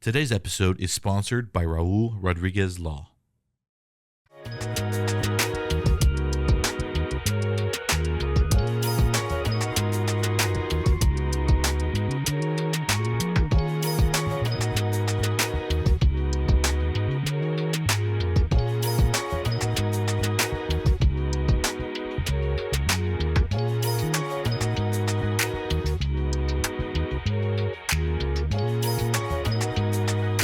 Today's episode is sponsored by Raul Rodriguez Law.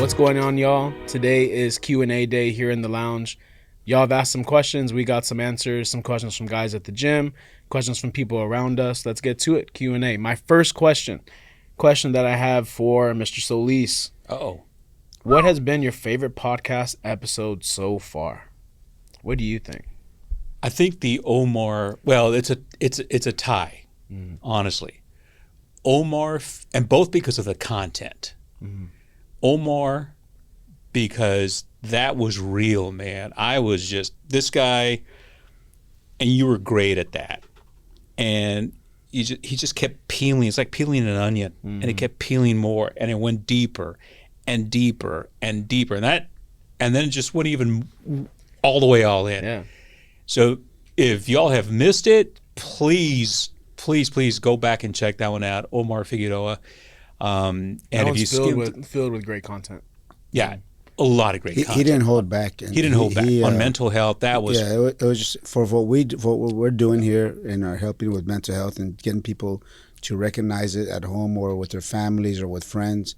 What's going on, y'all? Today is Q&A day here in the lounge. Y'all have asked some questions. We got some answers, some questions from guys at the gym, questions from people around us. Let's get to it. Q&A. My first question that I have for Mr. Solis. What has been your favorite podcast episode so far? What do you think? I think the Omar, well, it's a tie, honestly. Omar, and both because of the content. Omar, because that was real, man. I was just, this guy, and you were great at that. And he just kept peeling. It's like peeling an onion. And it kept peeling more, and it went deeper and deeper and deeper. And then it just went even all the way all in. Yeah. So if y'all have missed it, please go back and check that one out. Omar Figueroa. And if you filled with great content. Yeah, a lot of great content. He didn't hold back. He didn't hold back on mental health. That was it was just for what we're doing here and are helping with mental health and getting people to recognize it at home or with their families or with friends.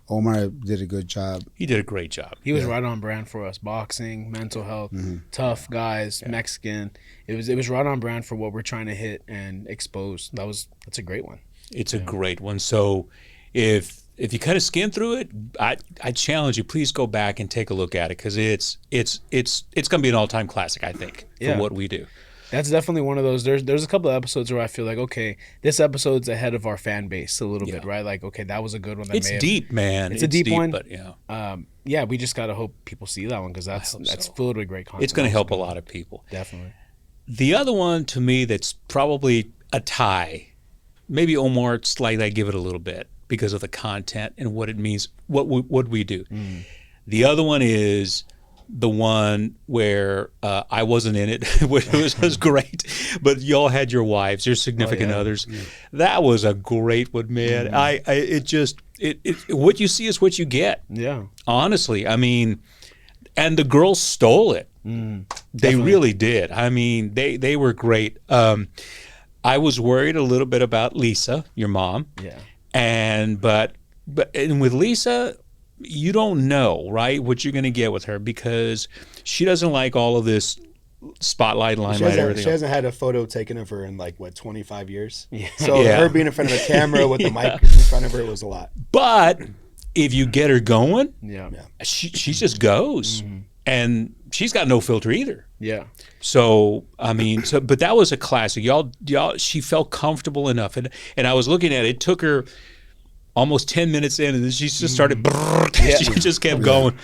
Omar did a good job. He did a great job. He was right on brand for us. Boxing, mental health, tough guys, Mexican. It was right on brand for what we're trying to hit and expose. That's a great one. It's a great one. So if you kind of skim through it, I challenge you, please go back and take a look at it, because it's going to be an all-time classic, I think, for what we do. That's definitely one of those. There's a couple of episodes where I feel like, okay, this episode's ahead of our fan base a little bit, right? Like, okay, that was a good one. It's deep, man. It's a deep one. But yeah, we just got to hope people see that one, because that's filled with great content. It's going to help a lot of people. Definitely. The other one, to me, that's probably a tie, maybe Omar slightly, I give it a little bit, because of the content and what it means, what we do. The other one is the one where I wasn't in it, which was great, but y'all had your wives, your significant others. Yeah. That was a great one, man. What you see is what you get. Yeah. Honestly, I mean, and the girls stole it. They really did. I mean, they were great. I was worried a little bit about Lisa, your mom. Yeah. But with Lisa, you don't know, right, what you're going to get with her, because she doesn't like all of this spotlight, limelight, everything. She hasn't had a photo taken of her in 25 years. Yeah. So her being in front of a camera with the mic in front of her was a lot. But if you get her going, she just goes, and she's got no filter either. Yeah. So I mean, but that was a classic. Y'all, she felt comfortable enough, and I was looking at it. It took her almost 10 minutes in, and then she just started. She just kept going.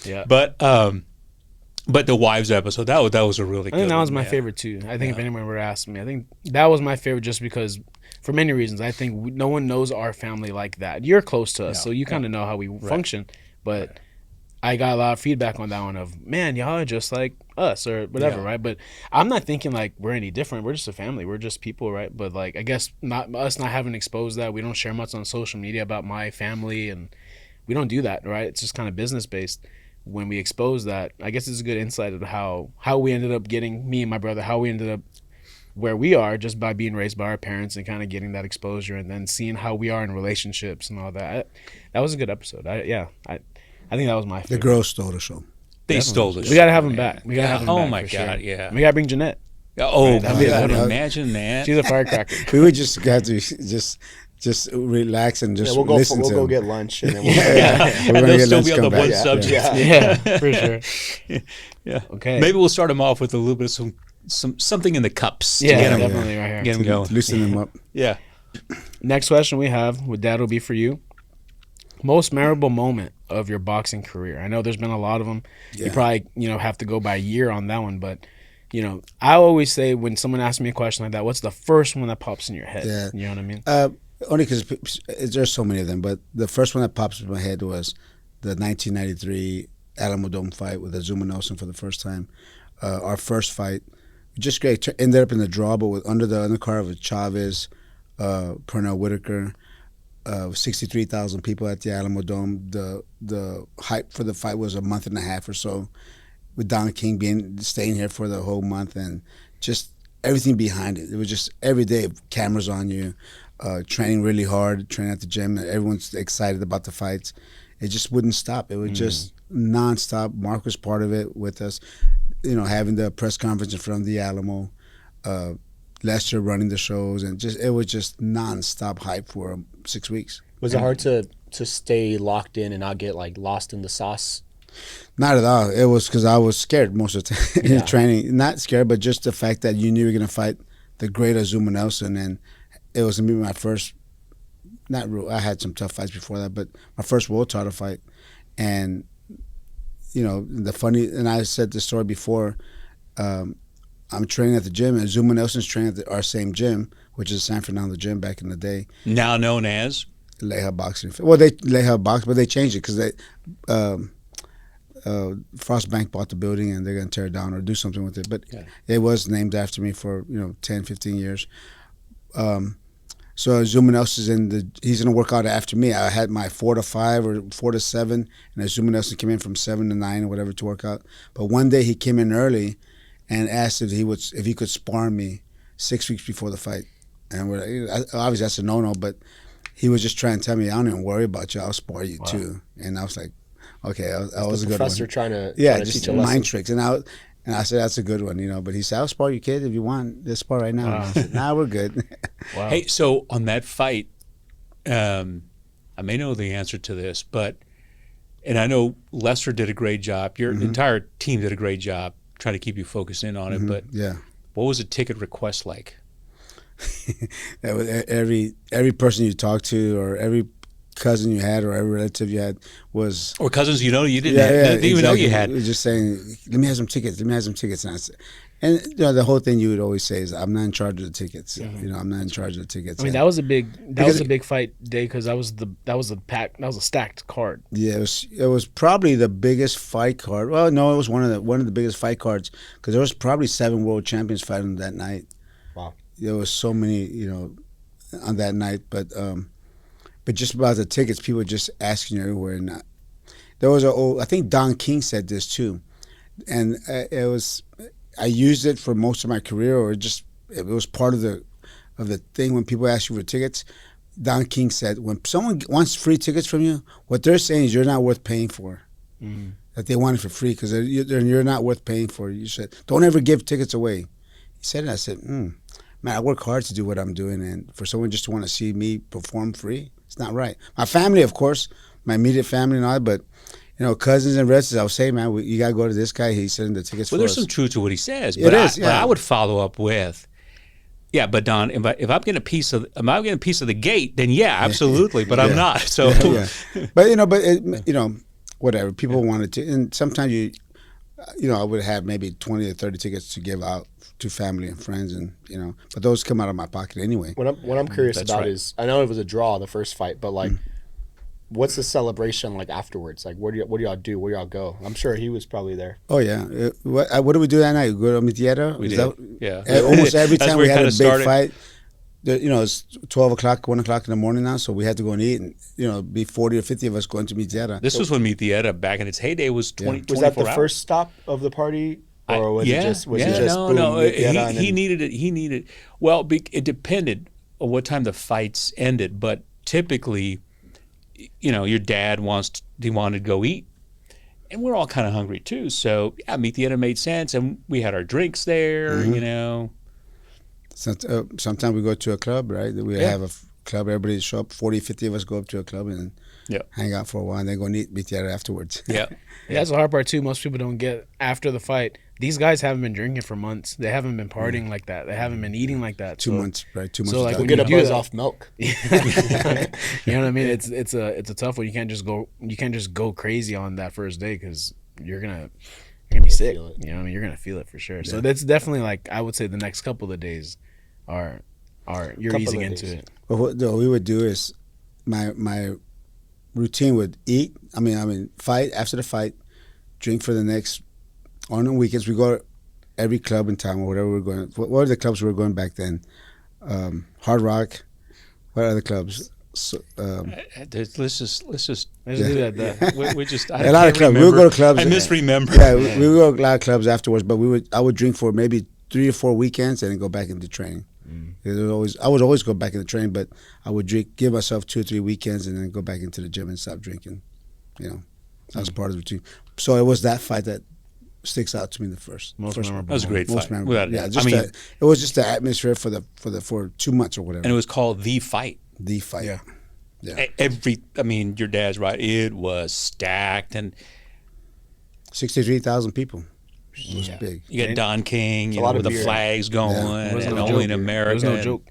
Yeah. But the wives episode, that was a really good one. I think that was my favorite too. I think if anyone were to ask me, I think that was my favorite, just because, for many reasons. I think no one knows our family like that. You're close to us, so you kind of know how we function. But I got a lot of feedback on that one of, man, y'all are just like us or whatever, right? But I'm not thinking like we're any different. We're just a family. We're just people, right? But like, I guess not having exposed that. We don't share much on social media about my family, and we don't do that, right? It's just kind of business based. When we expose that, I guess it's a good insight of how we ended up getting, me and my brother, how we ended up where we are, just by being raised by our parents and kind of getting that exposure, and then seeing how we are in relationships and all that. That was a good episode. I think that was my favorite. The girls stole the show. They stole the show. We got to have them back. We got to have them back. Oh, my God, sure. yeah. We got to bring Jeanette. Oh, imagine that. She's a firecracker. We would just have to just relax and just listen to We'll go them. get lunch. And then we're going to still be on the one subject. Yeah, for sure. Yeah. Okay. Maybe we'll start them off with a little bit of something in the cups. Yeah, definitely right here. Get them going. Loosen them up. Yeah. Next question we have with Dad will be for you. Most memorable moment of your boxing career? I know there's been a lot of them. Yeah. You probably, have to go by a year on that one, but I always say when someone asks me a question like that, what's the first one that pops in your head? Yeah. You know what I mean? Only because there's so many of them, but the first one that pops in my head was the 1993 Alamo Dome fight with Azuma Nelson for the first time. Our first fight, just great. Ended up in the draw, but under the undercard with Chavez, Pernell Whitaker, 63,000 people at the Alamo Dome. The hype for the fight was a month and a half or so, with Don King staying here for the whole month, and just everything behind it. It was just every day, cameras on you, training really hard, training at the gym. Everyone's excited about the fights. It just wouldn't stop. It was just nonstop. Mark was part of it with us, having the press conference in front of the Alamo, Lester running the shows, and it was just nonstop hype for 6 weeks. Was it hard to stay locked in and not get like lost in the sauce? Not at all. It was because I was scared most of the time in Yeah. training. Not scared, but just the fact that you knew you were going to fight the great Azuma Nelson, and it was going to be my first. I had some tough fights before that, but my first world title fight, and and I said the story before. I'm training at the gym, and Azuma Nelson's training at our same gym, which is San Fernando gym back in the day. Now known as Leija Boxing. Well, they Leija Box, but they changed it because Frost Bank bought the building and they're going to tear it down or do something with it. But it was named after me for 10, 15 years. So Azuma Nelson he's going to work out after me. I had my 4 to 5 or 4 to 7, and Azuma Nelson came in from 7 to 9 or whatever to work out. But one day he came in early and asked if he could spar me 6 weeks before the fight. And obviously that's a no-no, but he was just trying to tell me, I don't even worry about you, I'll spar you too. And I was like, okay, that was a good one. Professor trying to just teach a lesson. mind tricks. And I said, that's a good one, but he said, I'll spar you, kid, if you want. Let's spar right now. Wow. I said, nah, we're good. Wow. Hey, so on that fight, I may know the answer to this, and I know Lester did a great job. Your entire team did a great job trying to keep you focused in on it. But Yeah. what was the ticket request like? That was every person you talked to, or every cousin you had, or every relative you had was. Or cousins you didn't even know you had. It was just saying, let me have some tickets. Let me have some tickets. And the whole thing you would always say is, I'm not in charge of the tickets. I'm not in charge of the tickets. I mean, that was a big fight day because that was a stacked card. Yeah, it was probably the biggest fight card. Well, no, it was one of the biggest fight cards because there was probably 7 world champions fighting that night. Wow. There was so many, on that night, but just about the tickets, people were just asking you everywhere. And there was I think Don King said this too, and I used it for most of my career, or it was part of the thing when people ask you for tickets. Don King said, when someone wants free tickets from you, what they're saying is you're not worth paying for. Mm-hmm. That they want it for free because you're not worth paying for. You said, don't ever give tickets away. He said it. I said, man, I work hard to do what I'm doing, and for someone just to want to see me perform free, it's not right. My family, of course, my immediate family and all, but cousins and relatives, I would say, man, you got to go to this guy. He's selling the tickets for us. Well, there's some truth to what he says, It is, but I would follow up with, but Don, if I'm getting a piece of the gate, then absolutely, but I'm not. So, but whatever people wanted to, and sometimes I would have maybe 20 or 30 tickets to give out to family and friends, and but those come out of my pocket anyway. What I'm curious That's about right. is, I know it was a draw the first fight, but like, what's the celebration like afterwards? Like, what do y'all do? Where y'all go? I'm sure he was probably there. Oh yeah, what do we do that night? We go to Mitiera? We Is did. Yeah. Almost every That's time where we it had a kinda big started. fight. It's 12 o'clock, 1 o'clock in the morning now, so we had to go and eat, and be 40 or 50 of us going to Mitiera. This was when Meet the Edda back in its heyday was 20. Was that the 24 hours. first stop of the party, or was it just boom, no. Mitiera, and He then- needed it. He needed. Well, it depended on what time the fights ended, but typically, your dad wanted to go eat, and we're all kind of hungry too. So Meet the Edda made sense, and we had our drinks there. Sometimes we go to a club, right? We have a club, everybody show up, 40, 50 of us go up to a club and hang out for a while, and then go and eat Mitiera afterwards. Yeah. Yeah, that's the hard part too. Most people don't get after the fight. These guys haven't been drinking for months. They haven't been partying like that. They haven't been eating like that. 2 months, right? 2 months. So, like, without when get you a do buzz that- off milk. You know what I mean? It's a tough one. You can't just go crazy on that first day because you're gonna be sick. feel it. You know what I mean? You're gonna feel it for sure. So that's definitely, like, I would say the next couple of days are you're Couple easing of into days. it. But what we would do is, when routine would eat. Fight after the fight, drink for the next. On the weekends, we go to every club in town or whatever we're going. What were the clubs we were going back then? Hard Rock. What other clubs? So, let's just leave it at that. we just a lot of clubs. We would go to clubs. I misremember. Yeah, we would go to a lot of clubs afterwards. But I would drink for maybe 3 or 4 weekends and then go back into training. I would always go back into training, but I would give myself 2 or 3 weekends and then go back into the gym and stop drinking. That was part of the routine. So it was that fight that sticks out to me the first. Most memorable. That was a great fight. Yeah, it was just the atmosphere for 2 months or whatever. And it was called The Fight. The Fight. Yeah. Your dad's right. It was stacked and 63,000 people. It was big. You got Don King, with the flags going, and no only in joke. America. It was no joke.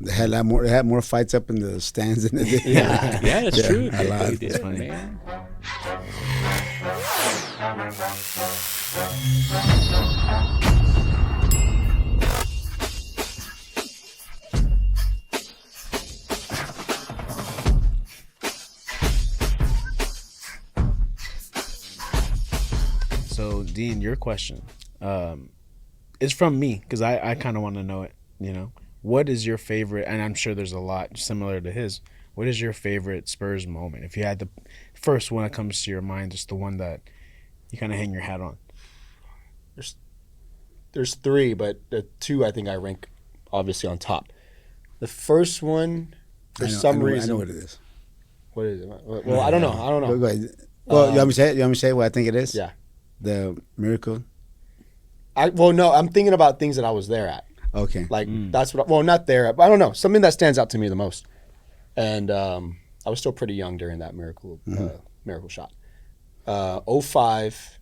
They had a lot more. They had more fights up in the stands than they did. Yeah, that's true. A lot. It's funny, man. So, Dean, your question is from me because I kind of want to know it. What is your favorite? And I'm sure there's a lot similar to his. What is your favorite Spurs moment? If you had the first one that comes to your mind, just the one that you kind of hang your hat on. There's 3, but the 2 I think I rank obviously on top. The first one, for some reason, I know what it is. What is it? Well, I don't know. Go ahead. Well, you want me to say it? You want me to say what I think it is? Yeah. The miracle. No, I'm thinking about things that I was there at. Okay. That's what. Not there, but I don't know. Something that stands out to me the most. And I was still pretty young during that miracle shot. 05,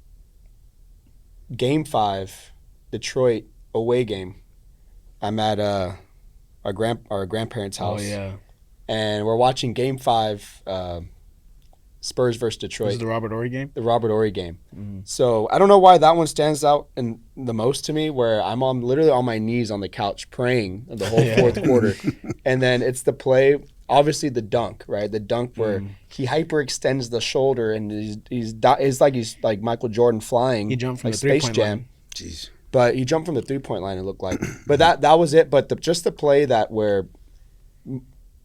Game 5, Detroit away game. I'm at our grandparents' house. Oh yeah. And we're watching Game 5, Spurs versus Detroit. This is the Robert Horry game? The Robert Horry game. Mm-hmm. So I don't know why that one stands out the most to me, where I'm literally on my knees on the couch praying the whole fourth quarter. And then it's the play, obviously the dunk, right? The dunk where he hyperextends the shoulder and he's like Michael Jordan flying. He jumped from like the three-point Space line. Jeez. But he jumped from the 3-point line, it looked like. But that was it. But just the play where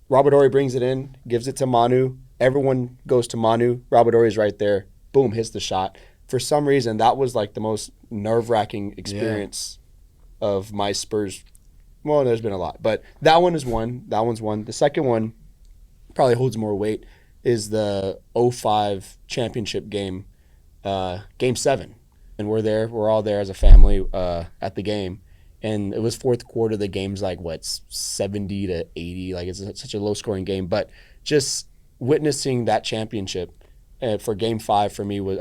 Robert Horry brings it in, gives it to Manu. Everyone goes to Manu. Robert Horry's right there. Boom, hits the shot. For some reason, that was like the most nerve-wracking experience of my Spurs. Well, there's been a lot, but that one is one. That one's one. The second one probably holds more weight is the 05 championship game, Game 7. And we're there. We're all there as a family at the game. And it was fourth quarter. The game's 70 to 80. It's such a low-scoring game. But just witnessing that championship for Game 5 for me was,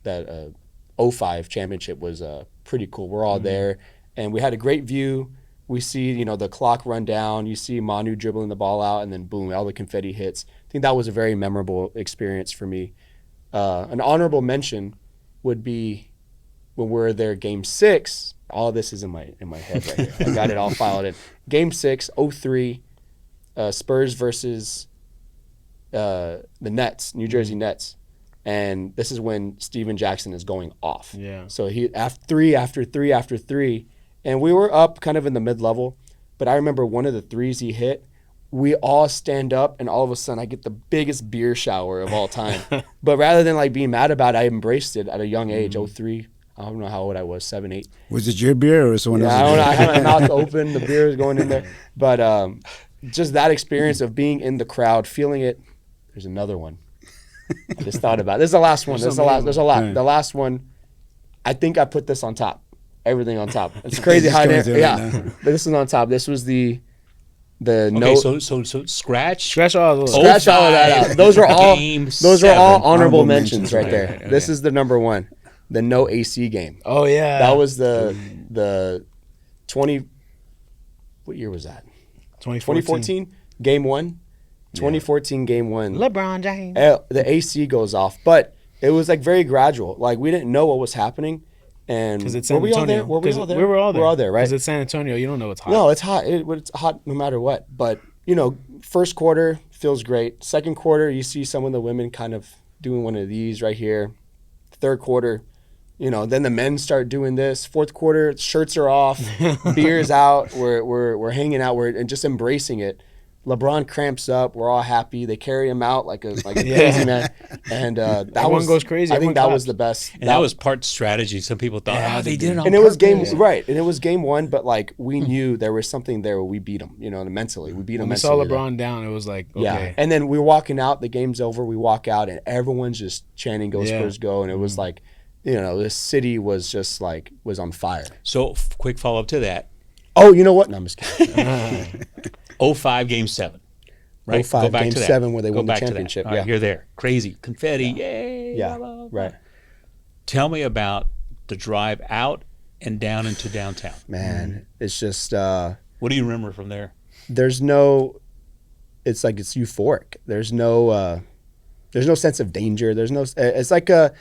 that 05 championship was pretty cool. We're all there, and we had a great view. We see, the clock run down. You see Manu dribbling the ball out, and then boom, all the confetti hits. I think that was a very memorable experience for me. An honorable mention would be when we're there, Game 6. All of this is in my head right here. I got it all filed in. Game 6, 03, Spurs versus the Nets, New Jersey Nets. And this is when Steven Jackson is going off. Yeah. So he after three, and we were up kind of in the mid-level, but I remember one of the threes he hit, we all stand up, and all of a sudden I get the biggest beer shower of all time. But rather than being mad about it, I embraced it at a young age, 03. I don't know how old I was, 7, 8. Was it your beer or someone else's? I don't know. I had my mouth open, the beer is going in there. But just that experience of being in the crowd, feeling it. There's another one. I just thought about it. This is the last one. There's a lot. Right. The last one, I think I put this on top. Everything on top. It's crazy how I didn't. Yeah. But this is on top. This was the note. So scratch all of those. Scratch all of that out. Those are all Game those are all 7. honorable mentions right there. Right, This is the number one. The no AC game. Oh yeah. That was the 20. What year was that? 2014. Game 1. 2014 Game 1. LeBron James. The AC goes off, but it was very gradual. We didn't know what was happening, and Because it's San Antonio. Were we all there? We were all there. We were all there, right? Because it's San Antonio. You don't know it's hot. No, it's hot. It's hot no matter what. But first quarter, feels great. Second quarter, you see some of the women kind of doing one of these right here. Third quarter, then the men start doing this. Fourth quarter, shirts are off, beers out. We're hanging out. We're and just embracing it. LeBron cramps up. We're all happy. They carry him out like a crazy man. And that Everyone goes crazy. I think Everyone that was claps. the best. And that was part strategy. Some people thought, they did it on And it was purpose. game right, and it was game one. But like we knew there was something there where we beat them. Mentally, we beat them. When we saw mentally. LeBron down, it was like, okay. Yeah, and then we were walking out. The game's over. We walk out, and everyone's just chanting "Go Yeah. Spurs, go!" And it was like, the city was just like was on fire. So quick follow up to that. Oh, you know what? No, I'm just kidding. 05 Game 7. Right? 05 Go back Game to that. 7 where they Go won the back to that. championship. All right, Yeah. you're there. Crazy. Confetti. Yay. Yeah, blah, blah, blah. right. Tell me about the drive out and down into downtown. Man, it's just What do you remember from there? there's no. It's like it's euphoric. There's no sense of danger. There's no. It's like a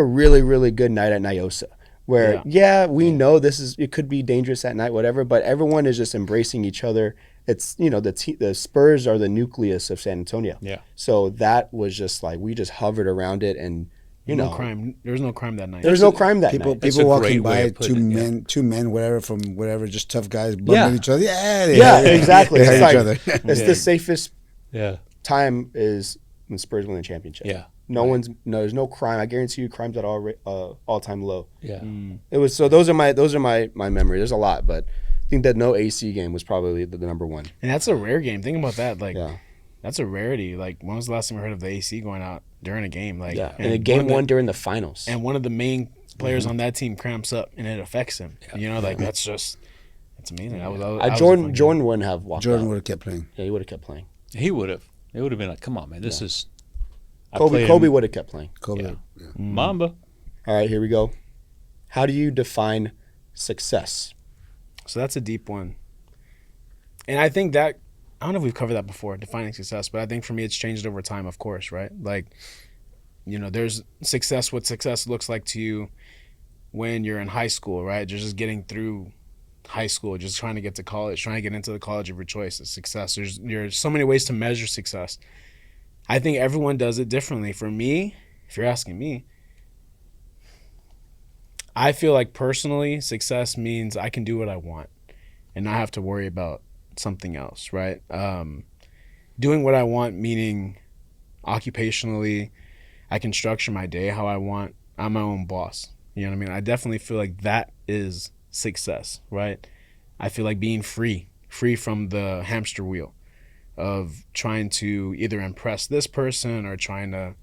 really really good night at Nyosa. Where we know it could be dangerous at night, whatever, but everyone is just embracing each other. It's the Spurs are the nucleus of San Antonio. Yeah. So that was just like we just hovered around it, and No crime. There was no crime that night. there was no crime that People night. That's people a walking great way by, of putting it, two men, whatever, from whatever, just tough guys bumping Yeah. each other. Yeah, Yeah, exactly. They It's hate like each other. it's the safest Yeah. time is when Spurs win the championship. Yeah. There's no crime. I guarantee you, crime's at all time low. Yeah. It was so. Those are my memories. There's a lot, but I think that no AC game was probably the number one. And that's a rare game. Think about that. Like, Yeah. that's a rarity. Like, when was the last time we heard of the AC going out during a game? Like, And a game one during the finals. and one of the main players on that team cramps up, and it affects him. That's amazing. That was a fun game. Jordan wouldn't have walked Jordan out. would have kept playing. Yeah, he would have kept playing. He would have. It would have been like, come on, man. This is. I Kobe played him- would have kept playing. Kobe. Yeah. Yeah. Mamba. All right, here we go. How do you define success? So that's a deep one. And I think that, I don't know if we've covered that before, defining success, but I think for me it's changed over time, of course, right? Like, there's success, what success looks like to you when you're in high school, right? You're just getting through high school, just trying to get to college, trying to get into the college of your choice. It's success. There's so many ways to measure success. I think everyone does it differently. For me, if you're asking me, I feel like personally success means I can do what I want and not have to worry about something else, right? Doing what I want, meaning occupationally, I can structure my day how I want. I'm my own boss. You know what I mean? I definitely feel like that is success, right? I feel like being free from the hamster wheel of trying to either impress this person or trying to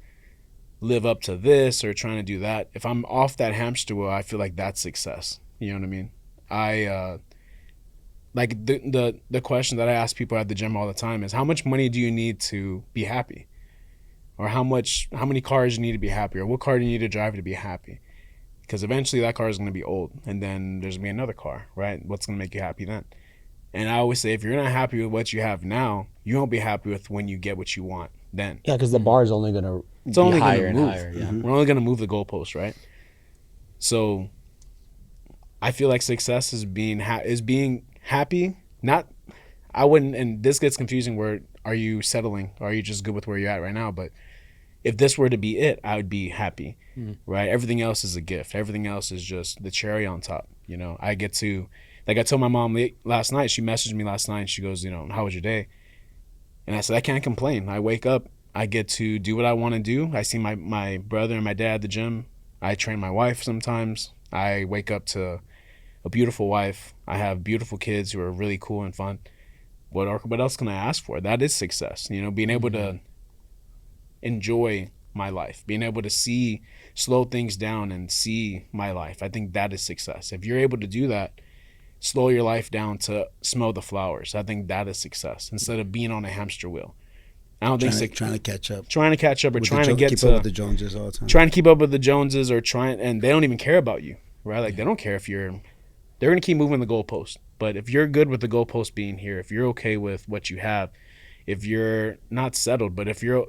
live up to this or trying to do that. If I'm off that hamster wheel, I feel like that's success. You know what I mean? Like the question that I ask people at the gym all the time is, how much money do you need to be happy? Or how many cars you need to be happy? Or what car do you need to drive to be happy? Because eventually that car is going to be old, and then there's going to be another car, right? What's going to make you happy then? And I always say, if you're not happy with what you have now, you won't be happy with when you get what you want then. Yeah, because the bar is only going to It's only higher going to and move. higher. Yeah. We're only going to move the goalpost, right? So I feel like success is being happy. Not, I wouldn't, and this gets confusing where are you settling? Or are you just good with where you're at right now? But if this were to be it, I would be happy, right? Everything else is a gift. Everything else is just the cherry on top. I get to, like I told my mom last night, she messaged me last night, and she goes, how was your day? And I said, I can't complain. I wake up, I get to do what I want to do. I see my brother and my dad at the gym. I train my wife sometimes. I wake up to a beautiful wife. I have beautiful kids who are really cool and fun. What else can I ask for? That is success. Being able to enjoy my life, being able to slow things down and see my life. I think that is success. If you're able to do that, slow your life down to smell the flowers. I think that is success instead of being on a hamster wheel. I don't think Trying to catch up. trying to catch up or trying to get keep to up with the Joneses all the time. trying to keep up with the Joneses and they don't even care about you, right? Like they don't care if they're going to keep moving the goalpost. But if you're good with the goalpost being here, if you're okay with what you have, if you're not settled, but if you're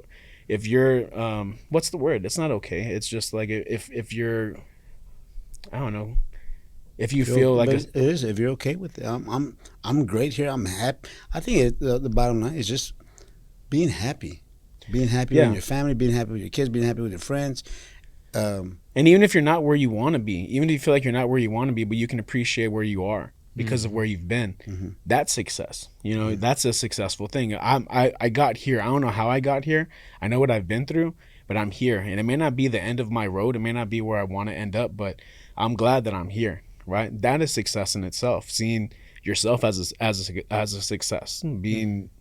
what's the word? It's not okay. It's just like if you're, I don't know, if you feel like it is. If you're okay with it, I'm great here. I'm happy. I think the bottom line is just being happy Yeah. with your family, being happy with your kids, being happy with your friends. And even if you're not where you want to be, even if you feel like you're not where you want to be, but you can appreciate where you are because of where you've been, that's success. You know, that's a successful thing. I got here. I don't know how I got here. I know what I've been through, but I'm here. And it may not be the end of my road. It may not be where I want to end up, but I'm glad that I'm here, right? That is success in itself. Seeing yourself as a success,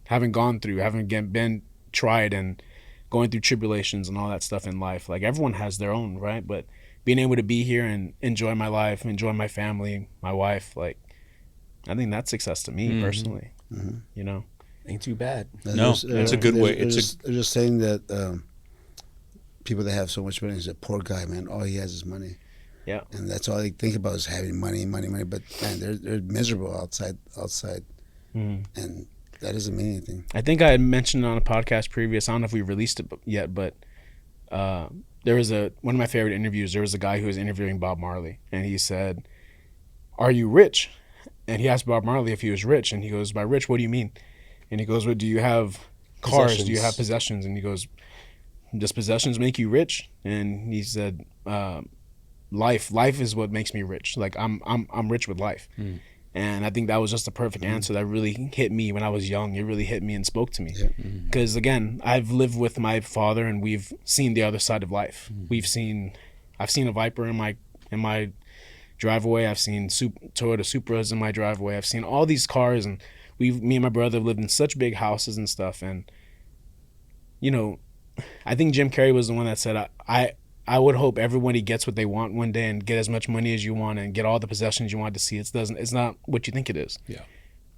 having gone through, having been tried and going through tribulations and all that stuff in life. Like everyone has their own, right? But being able to be here and enjoy my life, enjoy my family, my wife, like I think that's success to me personally. You know, Ain't too bad. No, it's a good way. They're just saying that people that have so much money is a poor guy, man. All he has is money. Yeah. And that's all they think about is having money. But man, they're miserable outside, and that doesn't mean anything. I think I had mentioned on a podcast previous. I don't know if we released it yet, but there was one of my favorite interviews. There was a guy who was interviewing Bob Marley, and he said, "Are you rich?" And he asked Bob Marley if he was rich, and he goes, "By rich, what do you mean?" And he goes, "Well, do you have cars? Do you have possessions?" And he goes, "Does possessions make you rich?" And he said, "Life is what makes me rich. Like I'm rich with life." And I think that was just the perfect answer that really hit me when I was young. It really hit me and spoke to me. Because again, I've lived with my father, and we've seen the other side of life. I've seen a Viper in my driveway. I've seen Toyota Supras in my driveway. I've seen all these cars, and me and my brother have lived in such big houses and stuff. And you know, I think Jim Carrey was the one that said, I would hope everybody gets what they want one day and get as much money as you want and get all the possessions you want to see. It's not what you think it is. Yeah.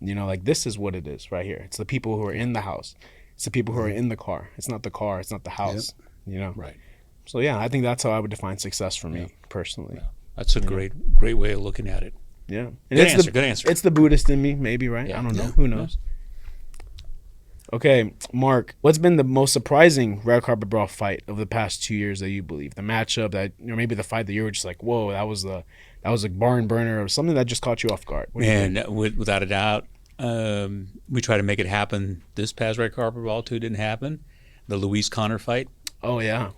You know, like this is what it is right here. It's the people who are in the house. It's the people who are in the car. It's not the car. It's not the house. You know? Right. So yeah, I think that's how I would define success for me personally. Yeah. That's a great way of looking at it. Yeah. And Good answer. It's the Buddhist in me, maybe, right? Yeah. I don't know. Who knows? Okay, Mark, what's been the most surprising red carpet brawl fight of the past 2 years that you believe? The matchup that, or maybe the fight that you were just like, whoa, that was a barn burner, or something that just caught you off guard. What do you think? And without a doubt, we tried to make it happen. This past red carpet brawl too didn't happen. The Luis Connor fight. Oh yeah,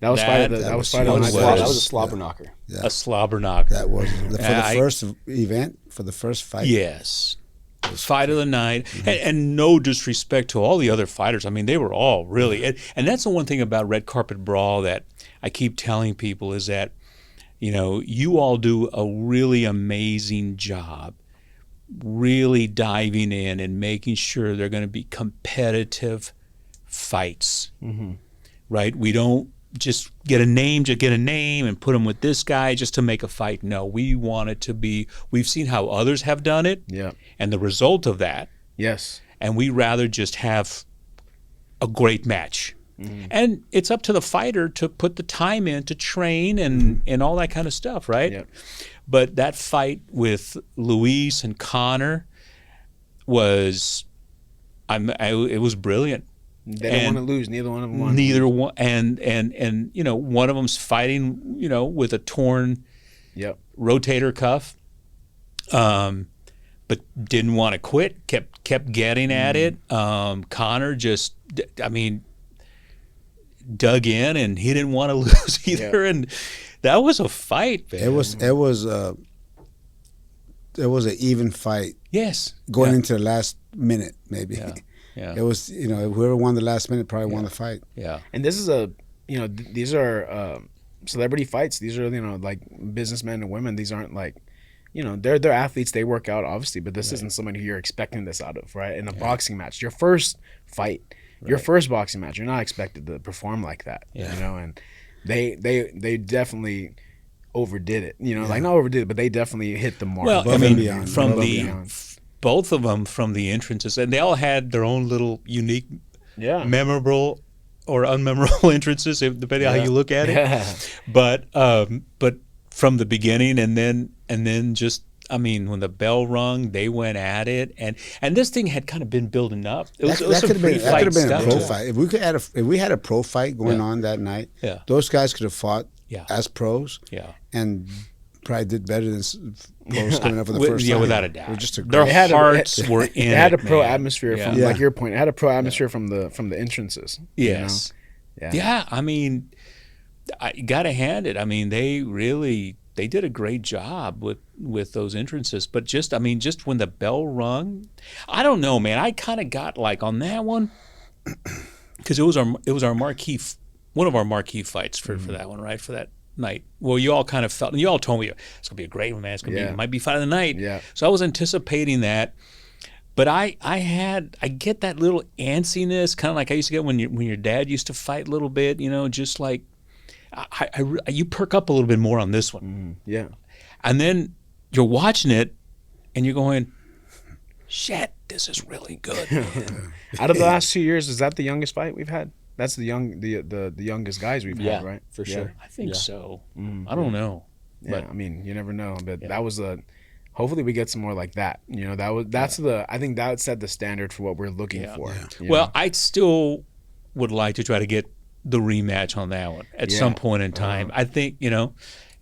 that was fight of the night. That was a slobber knocker. Yeah. A slobber knocker. That was for the first event, for the first fight. Yes. Fight of the night. And no disrespect to all the other fighters. I mean, they were all really. And that's the one thing about red carpet brawl that I keep telling people is that, you know, you all do a really amazing job really diving in and making sure they're going to be competitive fights. Right? We don't just get a name and put them with this guy just to make a fight. No, we want it to be, we've seen how others have done it. Yeah. And the result of that. Yes. And we rather just have a great match. And it's up to the fighter to put the time in to train and all that kind of stuff, right? Yep. But that fight with Luis and Connor was, it was brilliant. They don't want to lose. Neither one of them want. Neither one, and you know, one of them's fighting, you know, with a torn rotator cuff, but didn't want to quit. Kept getting at it. Connor just, I mean, dug in, and he didn't want to lose either. And that was a fight. Man. It was an even fight. Yes, going into the last minute, maybe. Yeah. It was, you know, whoever won the last minute probably won the fight. Yeah. And this is these are celebrity fights. These are, you know, like businessmen and women. These aren't like, you know, they're athletes. They work out, obviously, but this isn't somebody who you're expecting this out of, right? In a boxing match, your first fight, your first boxing match, you're not expected to perform like that, you know, and they definitely overdid it, you know, like not overdid it, but they definitely hit the mark. Well, I mean, from beyond. Both of them from the entrances, and they all had their own little unique, memorable or unmemorable entrances, depending on how you look at it. But from the beginning, and then just, I mean, when the bell rung, they went at it, and this thing had kind of been building up. That could have been a pro fight. If we had a pro fight going on that night, those guys could have fought as pros. Yeah. And probably did better than pros coming up for the first time. without a doubt. We're just a Their great- hearts were in it. It had a pro man. atmosphere from Yeah. like your point. It had a pro atmosphere from the entrances. you know? Yes. Yeah. Yeah. I mean, I gotta hand it. I mean, they did a great job with those entrances. But just when the bell rung, I don't know, man. I kind of got like on that one because it was our marquee, one of our marquee fights for that one, right? For that night. Well, you all kind of felt, and you all told me it's gonna be a great one, man. It's gonna be, it might be fight of the night. Yeah. So I was anticipating that. But I get that little antsiness, kind of like I used to get when your dad used to fight a little bit, just like you perk up a little bit more on this one. Yeah. And then you're watching it and you're going, shit, this is really good, man. Out of the last 2 years, is that the youngest fight we've had? That's the youngest guys we've Yeah, had, right? for sure. I think Yeah. so. I don't know. Yeah, But I mean, you never know. But that was hopefully we get some more like that. I think that set the standard for what we're looking for. you well, know? I still would like to try to get the rematch on that one at some point in time. I think,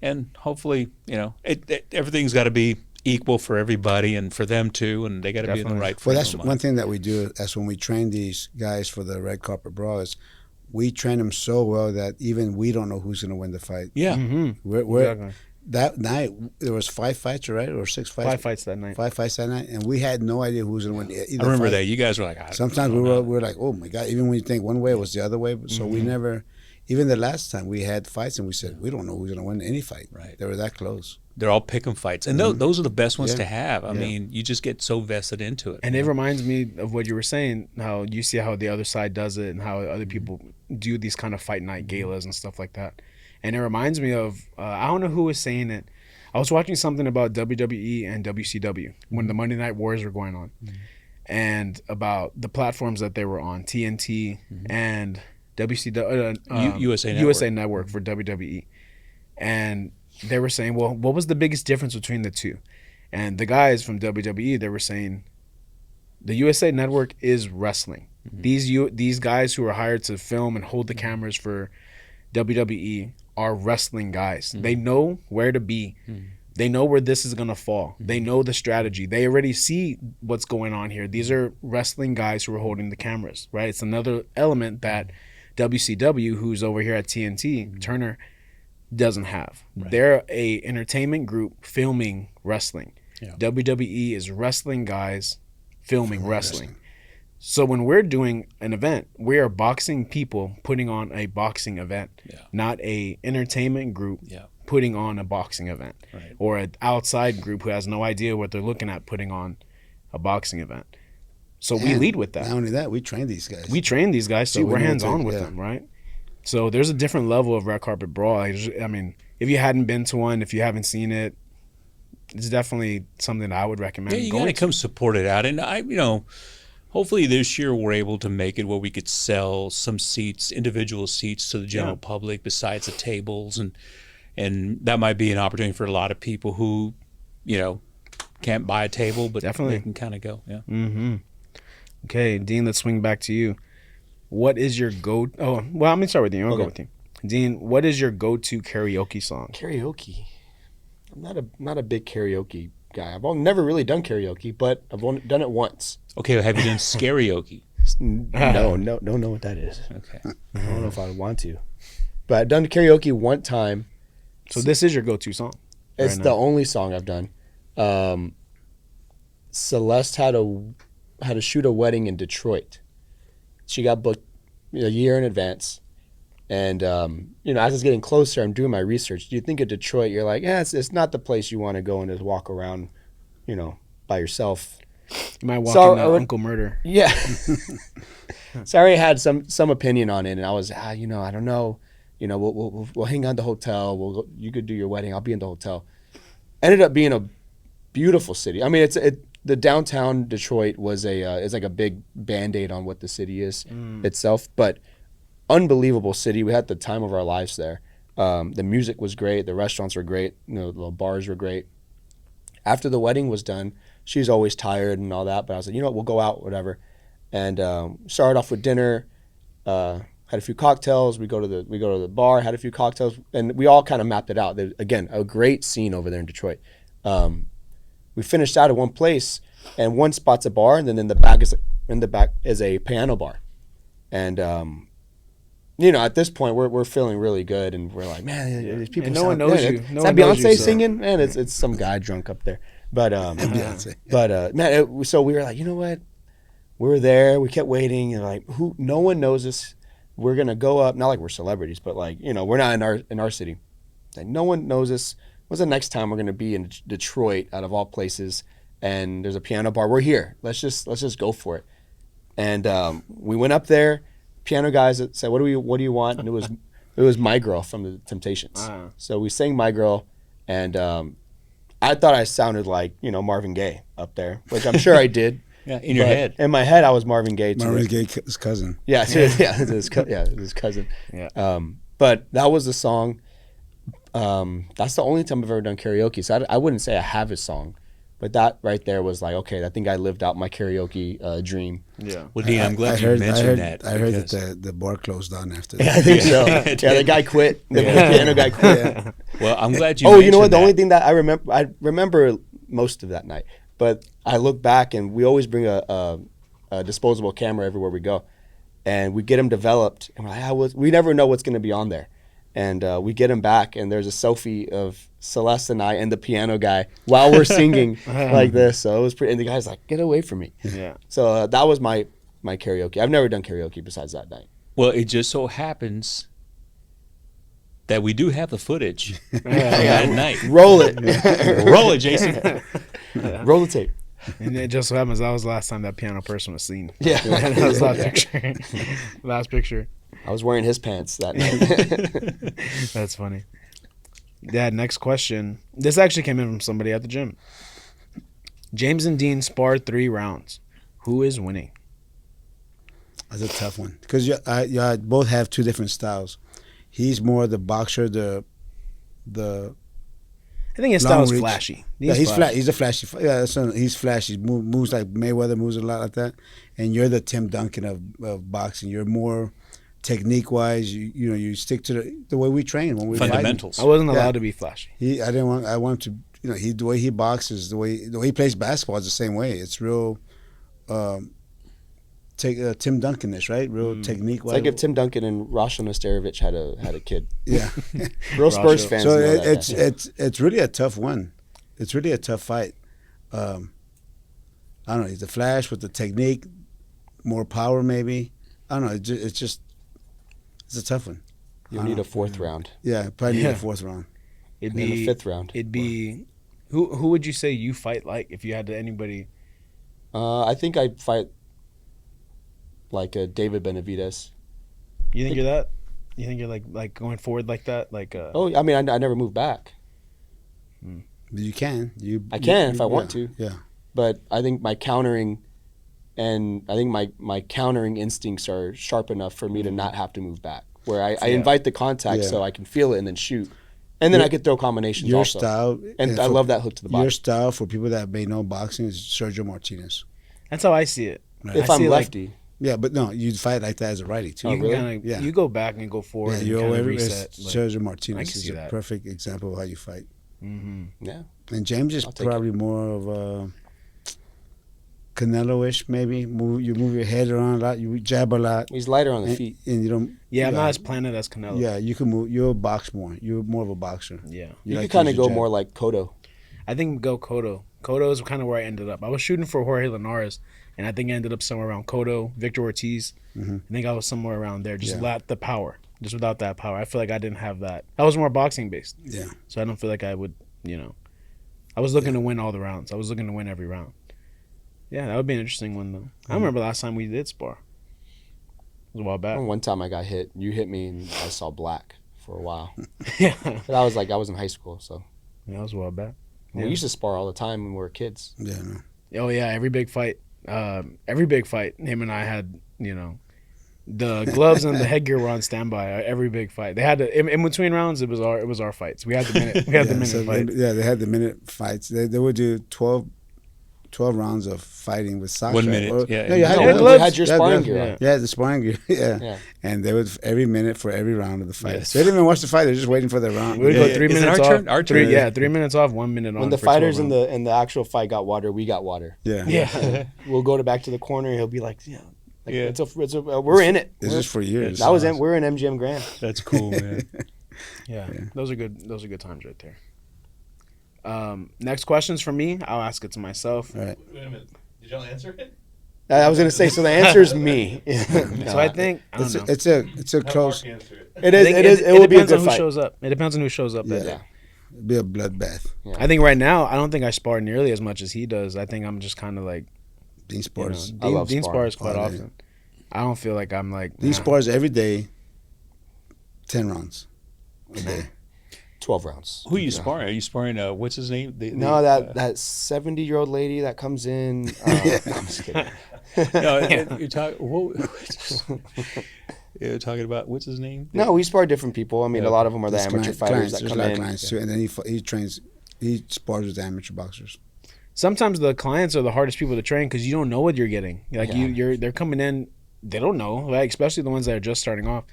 and hopefully, everything's got to be equal for everybody and for them too, and they got to be in the right frame Well, that's of mind. one thing that we do. That's when we train these guys for the red carpet brawl. Is we train them so well that even we don't know who's going to win the fight. Yeah. We're Exactly. that night there was 5 fights, right, or 6 fights? 5 fights that night. 5 fights that night, and we had no idea who was going to win. I remember that. You guys were like, Sometimes we were like, oh my god! Even when you think one way, it was the other way. So we never. Even the last time we had fights, and we said we don't know who's going to win any fight. Right. They were that close. they're all pick 'em fights. And those are the best ones to have. I mean, you just get so vested into it. And it reminds me of what you were saying, how you see how the other side does it and how other people do these kind of fight night galas and stuff like that. And it reminds me of, I don't know who was saying it. I was watching something about WWE and WCW when the Monday Night Wars were going on, and about the platforms that they were on, TNT and WCW, USA Network for WWE. And they were saying, well, what was the biggest difference between the two? And the guys from WWE, they were saying, the USA Network is wrestling. These guys who are hired to film and hold the cameras for WWE are wrestling guys. They know where to be. They know where this is going to fall. They know the strategy. They already see what's going on here. These are wrestling guys who are holding the cameras, right? It's another element that WCW, who's over here at TNT, Turner, doesn't have. They're a entertainment group filming wrestling. WWE is wrestling guys filming wrestling. So when we're doing an event, we are boxing people putting on a boxing event, not a entertainment group putting on a boxing event, or an outside group who has no idea what they're looking at putting on a boxing event. So we lead with that. Not only that, we train these guys. We train these guys too. So We're we know hands on what with to- them, right? So there's a different level of red carpet brawl. I mean, if you hadn't been to one, if you haven't seen it, it's definitely something that I would recommend. Yeah, you going got to come support it out. And hopefully this year we're able to make it where we could sell some seats, individual seats to the general public besides the tables. And that might be an opportunity for a lot of people who, can't buy a table, but Definitely. they can kind of go. Yeah. Mm-hmm. Okay, Dean, let's swing back to you. What is your go? Oh, well, I'm gonna start with you. I'll go with you, Dean. What is your go-to karaoke song? Karaoke. I'm not a big karaoke guy. I've never really done karaoke, but I've only done it once. Okay, have you done karaoke? No, don't know what that is. Okay. I don't know if I would want to, but I've done karaoke one time. So this is your go-to song. It's the only song I've done. Celeste had to shoot a wedding in Detroit. She got booked a year in advance. And, as it's getting closer, I'm doing my research. You think of Detroit, you're like, it's not the place you want to go and just walk around, by yourself. You might walk into Uncle Murder. Yeah. So I already had some opinion on it, and I was, I don't know. We'll hang on the hotel. You could do your wedding. I'll be in the hotel. Ended up being a beautiful city. I mean, the downtown Detroit was it's like a big Band-Aid on what the city is itself, but unbelievable city. We had the time of our lives there. The music was great. The restaurants were great. The bars were great. After the wedding was done, she was always tired and all that, but I was like, we'll go out, whatever. And started off with dinner, had had a few cocktails. We go to the bar, had a few cocktails, and we all kind of mapped it out. Again, a great scene over there in Detroit. We finished out at one place, and one spot's a bar, and then in the back is a piano bar, and at this point we're feeling really good, and we're like, man, these people. And no one knows you. Is No that one knows Beyonce you, so. singing? Man, it's some guy drunk up there, but Beyonce. but man, so we were like, you know what? We were there. We kept waiting, and like, no one knows us. We're gonna go up. Not like we're celebrities, but like, we're not in our city. Like, no one knows us. When's the next time we're gonna be in Detroit, out of all places? And there's a piano bar. We're here. Let's just go for it. And we went up there. Piano guys said, "What do you want?" And it was My Girl from the Temptations. Uh-huh. So we sang My Girl, and I thought I sounded like Marvin Gaye up there, which I'm sure I did. Yeah, in your But head. in my head, I was Marvin Gaye too. Marvin Gaye's cousin. Yeah, his cousin. Yeah. But that was the song. That's the only time I've ever done karaoke. So I wouldn't say I have a song, but that right there was like, okay, I think I lived out my karaoke dream. Yeah. Well, Dean, I'm glad you mentioned that. I heard because- that the bar closed down after that. Yeah, I think so. Yeah, the guy quit. The piano guy quit. Well, I'm glad you. Oh, you know what? The mentioned only that. thing that I remember most of that night, but I look back and we always bring a disposable camera everywhere we go, and we get them developed. And we're like, we never know what's going to be on there, and we get them back, and there's a selfie of Celeste and I and the piano guy while we're singing like this. So it was pretty. And the guy's like, "Get away from me!" Yeah. So that was my karaoke. I've never done karaoke besides that night. Well, it just so happens that we do have the footage Yeah. that night. Roll it, Roll it, Jason. roll the tape. And it just so happens that was the last time that piano person was seen. Yeah. That was last picture. Last picture. I was wearing his pants that night. That's funny. Dad, next question. This actually came in from somebody at the gym. James and Dean sparred 3 rounds. Who is winning? That's a tough one because you both have two different styles. He's more the boxer, the I think his long style is reach. flashy. He's flat. He's a flashy. He's flashy. Moves like Mayweather moves a lot like that. And you're the Tim Duncan of boxing. You're more technique wise. You stick to the way we train when we Fundamentals. I wasn't Yeah. allowed to be flashy. I want him to. The way he boxes, the way he plays basketball is the same way. It's real. Tim Duncan-ish, right? Real technique. It's like if Tim Duncan and Roshan Nastarovich had a kid. Yeah. Real Spurs fans. So know that. it's really a tough one. It's really a tough fight. I don't know. He's a flash with the technique, more power maybe. I don't know. It's a tough one. You need a 4th round. Yeah, probably need Yeah. a 4th round. It'd And then be a 5th round. It'd be who would you say you fight like if you had to anybody? I think I'd fight like a David Benavidez. You think you're that? You think you're like going forward like that? Like Oh, I mean, I never moved back. But you can. I can if I want to. Yeah. But I think my countering instincts are sharp enough for me to not have to move back. Where I invite the contact Yeah. so I can feel it and then shoot. And then I could throw combinations Your also. style. And I love that hook to the Your body. style for people that may know boxing is Sergio Martinez. that's how I see it. Right. If I I'm see, like, lefty. Yeah, but no, you fight like that as a righty too. You can really? kinda, Yeah. you go back and go forward Yeah, and you're kind of over. reset. Sergio I Martinez can is see a that. perfect example of how you fight. Yeah. And James is I'll take probably more of a Canelo-ish, maybe. You move your head around a lot. You jab a lot, He's lighter on the and, feet. and you don't. Yeah, I'm yeah, not as planted as Canelo. Yeah, you can move. You'll box more. You're more of a boxer. Yeah. You like could kind to of use go your jab. more like Cotto. I think go Cotto. Cotto is kind of where I ended up. I was shooting for Jorge Linares, and I think I ended up somewhere around Cotto, Victor Ortiz. I think I was somewhere around there. Just lacked the power. Just without that power, I feel like I didn't have that. I was more boxing based, Yeah. so I don't feel like I would. I was looking to win all the rounds. I was looking to win every round. Yeah, that would be an interesting one though. I remember last time we did spar. It was a while back. One time I got hit. You hit me and I saw black for a while. Yeah, But I was in high school, so. that was a while back. We used to spar all the time when we were kids. Yeah. No. Oh yeah, every big fight, him and I had, the gloves and the headgear were on standby. Every big fight, they had to, in between rounds. It was our fights. We had the minute. We had the minute fight. They had the minute fights. They would do 12 12 rounds of fighting with Sasha. 1 minute, Or- yeah. No, you had, No, gloves. you had your Yeah, sparring gloves. gear on. Yeah. Yeah, the sparring gear. Yeah. Yeah. And they would every minute for every round of the fight. Yes. So they didn't even watch the fight. They're just waiting for their round. We would Yeah, go 3 is it minutes our off. turn? Our turn. 3 minutes off, 1 minute on. When the for 12 fighters in rounds. the actual fight got water, we got water. Yeah. Yeah. We'll go back to the corner. And he'll be like, yeah, like, Yeah. we're in it. It's just for years. That was we're in MGM Grand. That's cool, man. Yeah, those are good. Those are good times right there. Next questions from me. I'll ask it to myself. All right. Wait a minute. Did y'all answer it? I was gonna say. So the answer is me. So I think I don't know. It's a close. Answer it. it I think is. It will be a depends on good who fight. shows up. It depends on who shows up. that Yeah. day. It'd be a bloodbath. I think right now I don't think I spar nearly as much as he does. I think I'm just kind of like Dean spars. I love Dean sparring. spars quite Oh, yeah. often. I don't feel like I'm like Dean nah. spars every day. 10 rounds a day. 12 rounds. Who are you sparring? Are you sparring? What's his name? No, that 70-year-old lady that comes in. No, I'm just kidding. No, you're talking. You're talking about what's his name? No, we spar different people. I mean, a lot of them are the There's amateur clients- fighters There's that a lot come of in. clients too, and then he trains. He spars with the amateur boxers. Sometimes the clients are the hardest people to train because you don't know what you're getting. Like Yeah. they're coming in, they don't know, right? Especially the ones that are just starting off.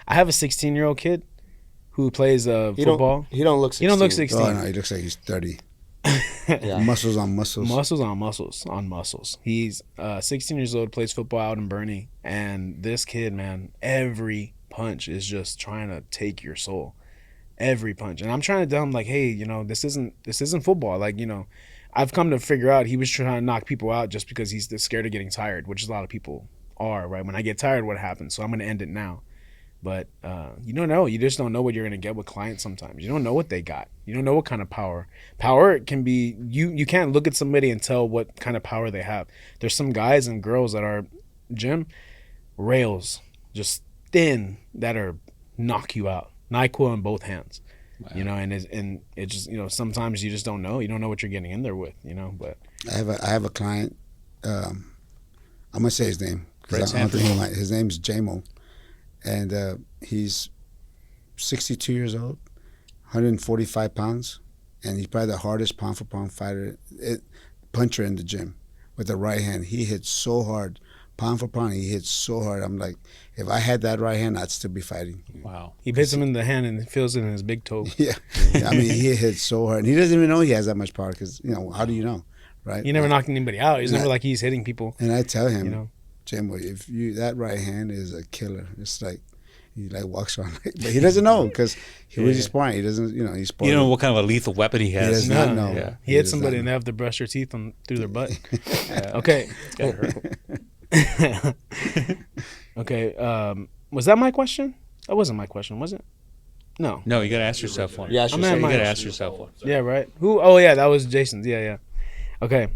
I have a 16-year-old kid who plays football. He don't look 16. He don't look 16. Oh no, he looks like he's 30. Yeah. Muscles on muscles. Muscles on muscles on muscles. He's 16 years old, plays football out in Bernie, and this kid, man, every punch is just trying to take your soul. Every punch, and I'm trying to tell him like, hey, this isn't football. Like, I've come to figure out he was trying to knock people out just because he's scared of getting tired, which is a lot of people are, right? When I get tired, what happens? So I'm gonna end it now. But you don't know. You just don't know what you're gonna get with clients sometimes. You don't know what they got. You don't know what kind of power. Power can be you can't look at somebody and tell what kind of power they have. There's some guys and girls that are gym rails, just thin, that are knock you out. NyQuil in both hands. Wow. And it just sometimes you just don't know. You don't know what you're getting in there with. But I have a client. I'm gonna say his name Brett because I don't think he might. His name's JMO, and he's 62 years old, 145 pounds, and he's probably the hardest pound for pound puncher in the gym with the right hand. He hits so hard, pound for pound. He hits so hard. I'm like, if I had that right hand, I'd still be fighting. Wow. he hits him in the hand and feels it in his big toe. Yeah, I mean, he hits so hard, and he doesn't even know he has that much power because how do you know, right? He never knocked anybody out. He's never like he's hitting people. And I tell him, You know, Jimbo, that right hand is a killer. It's like he walks around, but he doesn't know because he was sparring. He doesn't, he's sparring. You don't know what kind of a lethal weapon he He has. does not know. Yeah. he hit does somebody not and they know. have to brush their teeth through their butt. Okay. It's gotta hurt. Okay. Was that my question? That wasn't my question, was it? No. No, you got to ask yourself one. Yeah, I'm at You my- got to ask yourself one. Yeah, right. Who? Oh, yeah, that was Jason's. Yeah. Okay.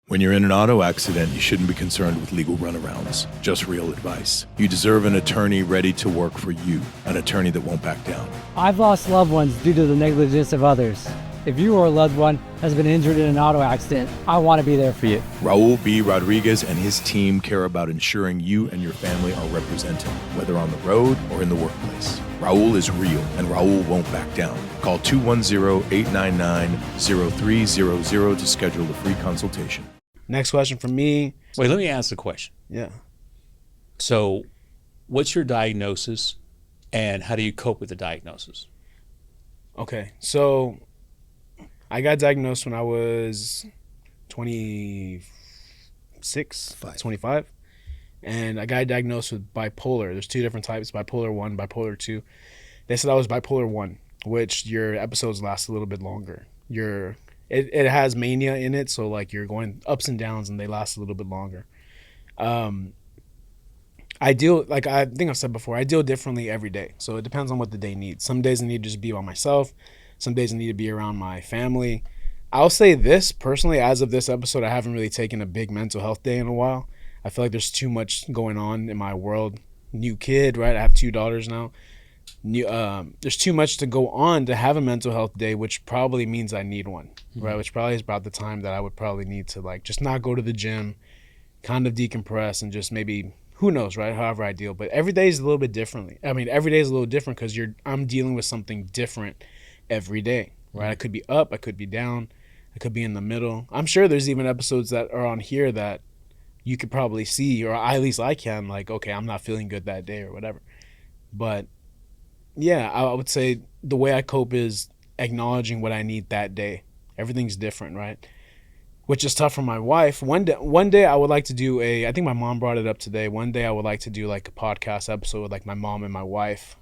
When you're in an auto accident, you shouldn't be concerned with legal runarounds, just real advice. You deserve an attorney ready to work for you, an attorney that won't back down. I've lost loved ones due to the negligence of others. If you or a loved one has been injured in an auto accident, I want to be there for you. Raul B. Rodriguez and his team care about ensuring you and your family are represented, whether on the road or in the workplace. Raul is real, and Raul won't back down. Call 210-899-0300 to schedule a free consultation. Next question from me. Wait, let me ask the question. Yeah. So, what's your diagnosis, and how do you cope with the diagnosis? Okay. So I got diagnosed when I was 26, 25. And I got diagnosed with bipolar. There's two different types, bipolar 1, bipolar 2. They said I was bipolar 1, which your episodes last a little bit longer. It has mania in it, so like you're going ups and downs and they last a little bit longer. I think I've said before, I deal differently every day. So it depends on what the day needs. Some days I need to just be by myself. Some days I need to be around my family. I'll say this, personally, as of this episode, I haven't really taken a big mental health day in a while. I feel like there's too much going on in my world. New kid, right? I have 2 daughters now. There's too much to go on to have a mental health day, which probably means I need one, right? Which probably is about the time that I would probably need to like just not go to the gym, kind of decompress, and just maybe, who knows, right? However I deal. But every day is a little bit differently. I mean, every day is a little different because I'm dealing with something different every day, right? I could be up, I could be down. It could be in the middle. I'm sure there's even episodes that are on here that you could probably see, or at least I can, like, okay, I'm not feeling good that day or whatever. But yeah, I would say the way I cope is acknowledging what I need that day. Everything's different, right? Which is tough for my wife. One day I would like to do I think my mom brought it up today. One day I would like to do like a podcast episode with like my mom and my wife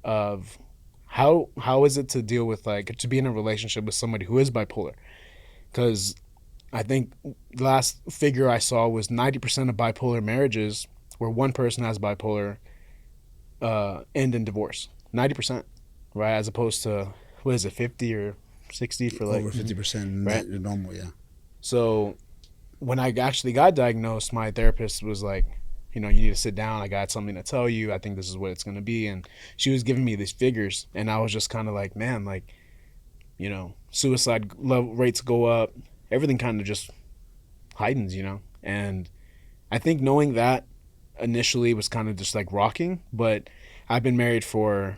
of how is it to deal with, like, to be in a relationship with somebody who is bipolar. Because I think the last figure I saw was 90% of bipolar marriages where one person has bipolar end in divorce. 90%, right? As opposed to, what is it, 50 or 60 for like... Over 50%, right? Normal, yeah. So when I actually got diagnosed, my therapist was like, you need to sit down. I got something to tell you. I think this is what it's going to be. And she was giving me these figures. And I was just kind of like, man, like, suicide rates go up. Everything kind of just heightens, And I think knowing that initially was kind of just like rocking. But I've been married for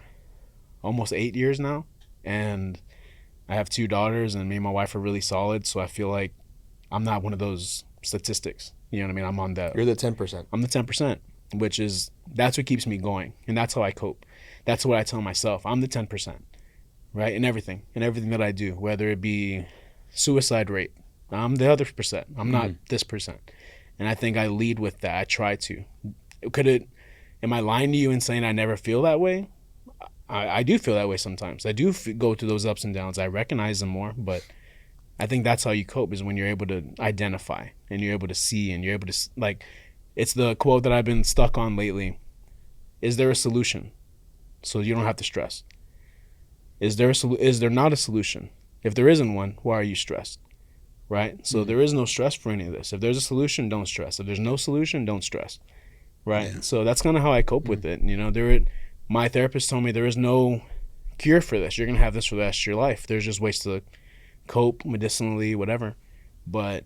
almost 8 years now. And I have 2 daughters, and me and my wife are really solid. So I feel like I'm not one of those statistics. You know what I mean? I'm on the... You're the 10%. I'm the 10%, that's what keeps me going. And that's how I cope. That's what I tell myself. I'm the 10%, right? In everything that I do, whether it be suicide rate, I'm the other percent. I'm not this percent. And I think I lead with that. I try to. Am I lying to you and saying I never feel that way? I do feel that way sometimes. I do go through those ups and downs. I recognize them more, but I think that's how you cope, is when you're able to identify and you're able to see and you're able to, like, it's the quote that I've been stuck on lately. Is there a solution? So you don't have to stress. Is there not a solution? If there isn't one, why are you stressed? Right? So there is no stress for any of this. If there's a solution, don't stress. If there's no solution, don't stress. Right? Yeah. So that's kind of how I cope with it. My therapist told me there is no cure for this. You're going to have this for the rest of your life. There's just ways to cope medicinally, whatever. But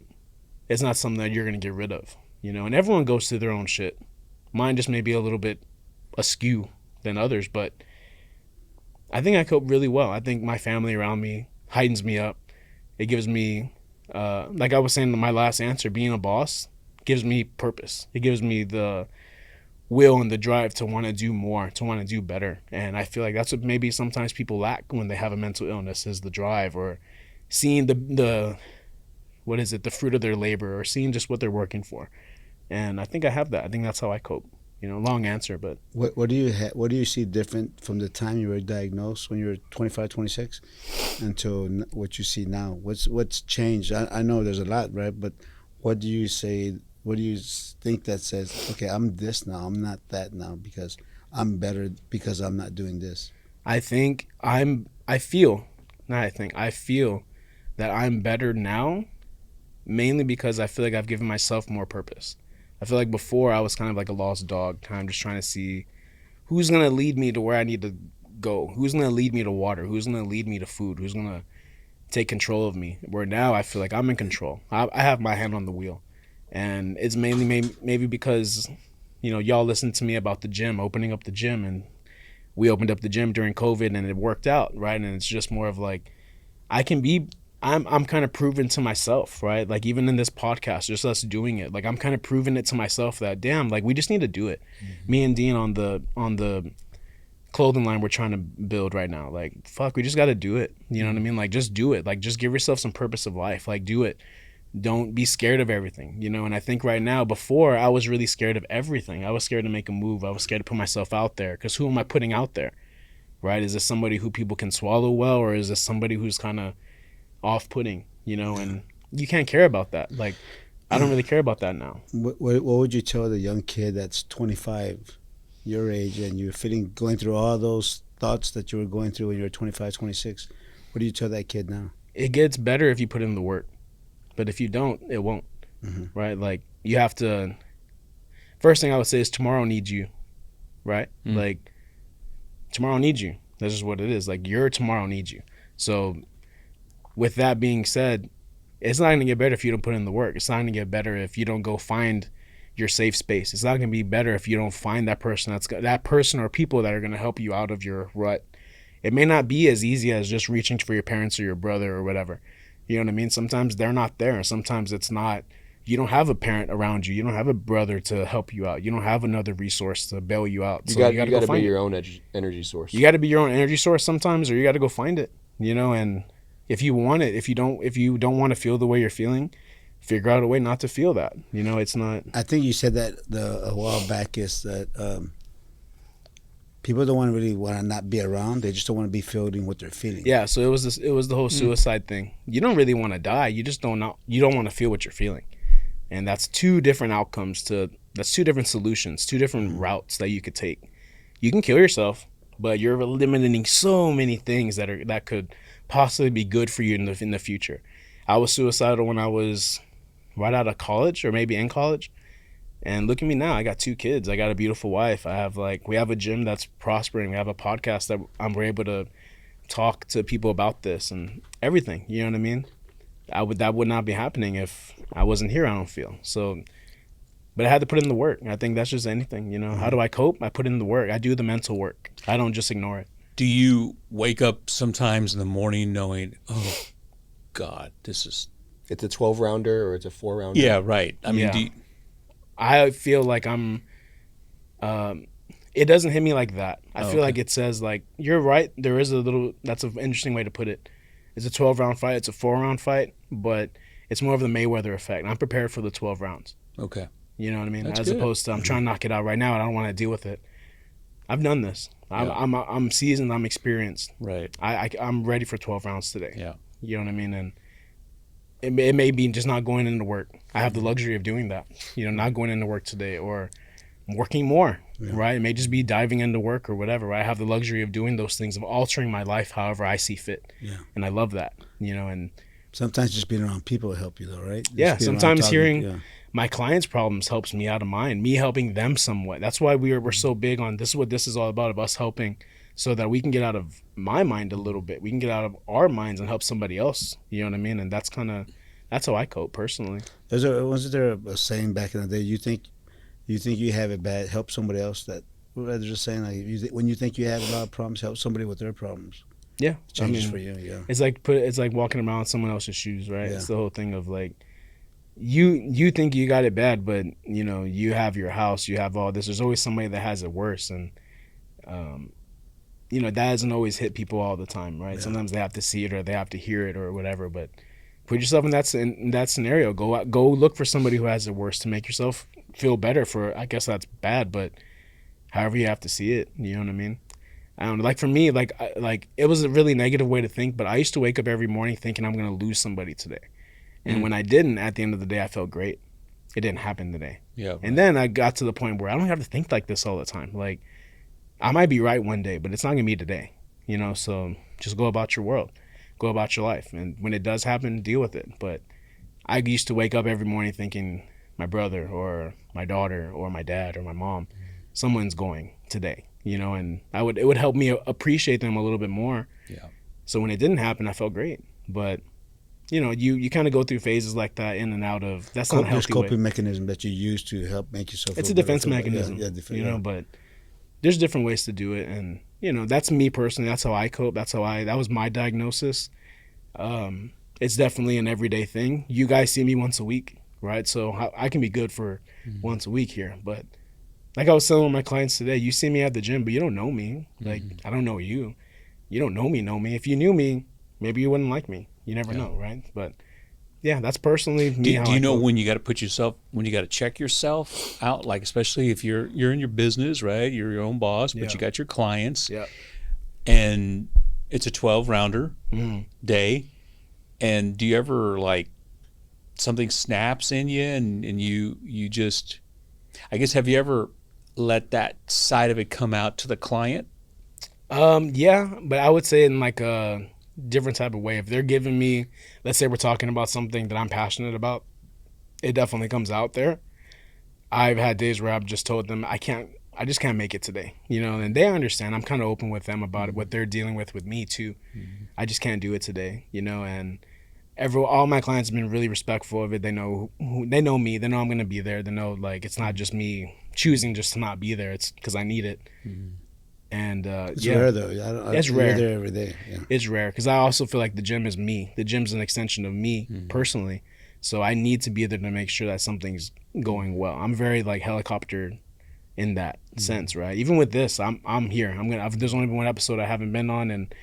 it's not something that you're going to get rid of, And everyone goes through their own shit. Mine just may be a little bit askew than others, but I think I cope really well. I think my family around me heightens me up. It gives me, like I was saying in my last answer, being a boss gives me purpose. It gives me the will and the drive to want to do more, to want to do better. And I feel like that's what maybe sometimes people lack when they have a mental illness, is the drive, or seeing the fruit of their labor, or seeing just what they're working for. And I think I have that. I think that's how I cope. Long answer, but what do you see different from the time you were diagnosed when you were 25, 26 until what you see now? What's changed? I know there's a lot, right? But what do you say? What do you think that says, okay, I'm this now, I'm not that now, because I'm better because I'm not doing this? I feel that I'm better now, mainly because I feel like I've given myself more purpose. I feel like before I was kind of like a lost dog, kind of just trying to see who's going to lead me to where I need to go, who's going to lead me to water, who's going to lead me to food, who's going to take control of me. Where now I feel like I'm in control. I have my hand on the wheel. And it's mainly maybe because, y'all listened to me about the gym, opening up the gym, and we opened up the gym during COVID and it worked out, right? And it's just more of like, I'm kind of proving to myself, right? Like even in this podcast, just us doing it, like I'm kind of proving it to myself that, damn, like we just need to do it. Mm-hmm. Me and Dean on the clothing line we're trying to build right now, like, fuck, we just got to do it. You know what I mean? Like just do it. Like just give yourself some purpose of life. Like do it. Don't be scared of everything, And I think right now, before I was really scared of everything. I was scared to make a move. I was scared to put myself out there, because who am I putting out there, right? Is this somebody who people can swallow well, or is this somebody who's kind of off-putting, And you can't care about that. Like, I don't really care about that now. What would you tell the young kid that's 25, your age, and you're going through all those thoughts that you were going through when you were 25, 26? What do you tell that kid now? It gets better if you put in the work. But if you don't, it won't, right? Like, you have to, first thing I would say is tomorrow needs you, right? Like, tomorrow needs you. That's just what it is. Like, your tomorrow needs you. So, with that being said, it's not going to get better if you don't put in the work. It's not going to get better if you don't go find your safe space. It's not going to be better if you don't find that person or people that are going to help you out of your rut. It may not be as easy as just reaching for your parents or your brother or whatever. You know what I mean? Sometimes they're not there. Sometimes it's not. You don't have a parent around you. You don't have a brother to help you out. You don't have another resource to bail you out. You So got you got to to go be find your it. own energy source. You got to be your own energy source sometimes, or you got to go find it. You know, and if you want it, if you don't want to feel the way you're feeling, figure out a way not to feel that. You know, it's not. I think you said that a while back is that people don't really want to not be around. They just don't want to be feeling what they're feeling. Yeah. So it was the whole suicide thing. You don't really want to die. You just don't know. You don't want to feel what you're feeling, and that's two different outcomes to. That's two different solutions, two different routes that you could take. You can kill yourself, but you're eliminating so many things that could possibly be good for you in the future. I was suicidal when I was right out of college, or maybe in college. And look at me now. I got 2 kids. I got a beautiful wife. We have a gym that's prospering. We have a podcast that we're able to talk to people about this and everything. You know what I mean? That would not be happening if I wasn't here, I don't feel. So, but I had to put in the work. I think that's just anything, you know. How do I cope? I put in the work. I do the mental work. I don't just ignore it. Do you wake up sometimes in the morning knowing, oh, God, this is... It's a 12-rounder or it's a 4-rounder? Yeah, right. I mean, Yeah. I feel like I'm it doesn't hit me like that. I feel like it says, like, you're right. There is a little, that's an interesting way to put it. It's a 12-round fight. It's a 4-round fight, but it's more of the Mayweather effect. I'm prepared for the 12 rounds. Okay. You know what I mean? That's As good. opposed to I'm trying to knock it out right now and I don't want to deal with it. I've done this. I'm seasoned. I'm experienced. Right. I'm ready for 12 rounds today. Yeah. You know what I mean? And it may be just not going into work. I have the luxury of doing that. You know, not going into work today or working more, right? It may just be diving into work or whatever. Right? I have the luxury of doing those things, of altering my life however I see fit. Yeah. And I love that, you know. And Sometimes just being around people will help you, though, right? Just yeah, being around sometimes talking, hearing my clients' problems helps me out of mine, me helping them somewhat. That's why we're so big on this is what this is all about, of us helping so that we can get out of my mind a little bit. We can get out of our minds and help somebody else. You know what I mean? And that's how I cope personally. Wasn't there a saying back in the day? You think you have it bad, help somebody else. That they're just saying, like, when you think you have a lot of problems, help somebody with their problems. Yeah, Changes for you. Yeah. It's like walking around someone else's shoes, right? Yeah. It's the whole thing of like, you think you got it bad, but you know you have your house, you have all this. There's always somebody that has it worse, and you know that doesn't always hit people all the time, right? Yeah. Sometimes they have to see it or they have to hear it or whatever. But put yourself in that scenario. Go look for somebody who has it worse to make yourself feel better. For I guess that's bad, but however you have to see it, you know what I mean? I don't know. Like for me, like it was a really negative way to think, but I used to wake up every morning thinking I'm gonna lose somebody today, and when I didn't, at the end of the day, I felt great. It didn't happen today. Yeah. And then I got to the point where I don't have to think like this all the time. Like I might be right one day, but it's not gonna be today. You know, so just go about your world, go about your life, and when it does happen, deal with it. But I used to wake up every morning thinking my brother or my daughter or my dad or my mom, someone's going today. You know, and it would help me appreciate them a little bit more. Yeah. So when it didn't happen, I felt great. But you know, you kind of go through phases like that, in and out of. That's not a There's healthy coping way. mechanism that you use to help make yourself. It's feel a defense better. mechanism, Yeah, you know. But there's different ways to do it, and you know, that's me personally. That's how I cope. That was my diagnosis. It's definitely an everyday thing. You guys see me once a week, right? So I can be good for once a week here, but. Like I was telling my clients today, you see me at the gym, but you don't know me. Like, I don't know you. You don't know me. If you knew me, maybe you wouldn't like me. You never know, right? But, yeah, that's personally me. Do you know when you got to check yourself out? Like, especially if you're in your business, right? You're your own boss, but you got your clients. Yeah. And it's a 12-rounder day. And do you ever, like, something snaps in you and you just, I guess, have you ever let that side of it come out to the client? Yeah, but I would say in like a different type of way. If they're giving me, let's say we're talking about something that I'm passionate about, it definitely comes out there. I've had days where I've just told them I just can't make it today, you know, and they understand. I'm kind of open with them about it, what they're dealing with me too. I just can't do it today, you know, and all my clients have been really respectful of it. They know they know me. They know I'm going to be there. They know, like, it's not just me choosing just to not be there. It's because I need it. And It's yeah, rare though. It's you're rare. there every day. Yeah. it's rare because I also feel like the gym is me. The gym's an extension of me personally. So I need to be there to make sure that something's going well. I'm very like helicopter in that sense, right? Even with this, I'm here. There's only been one episode I haven't been on, and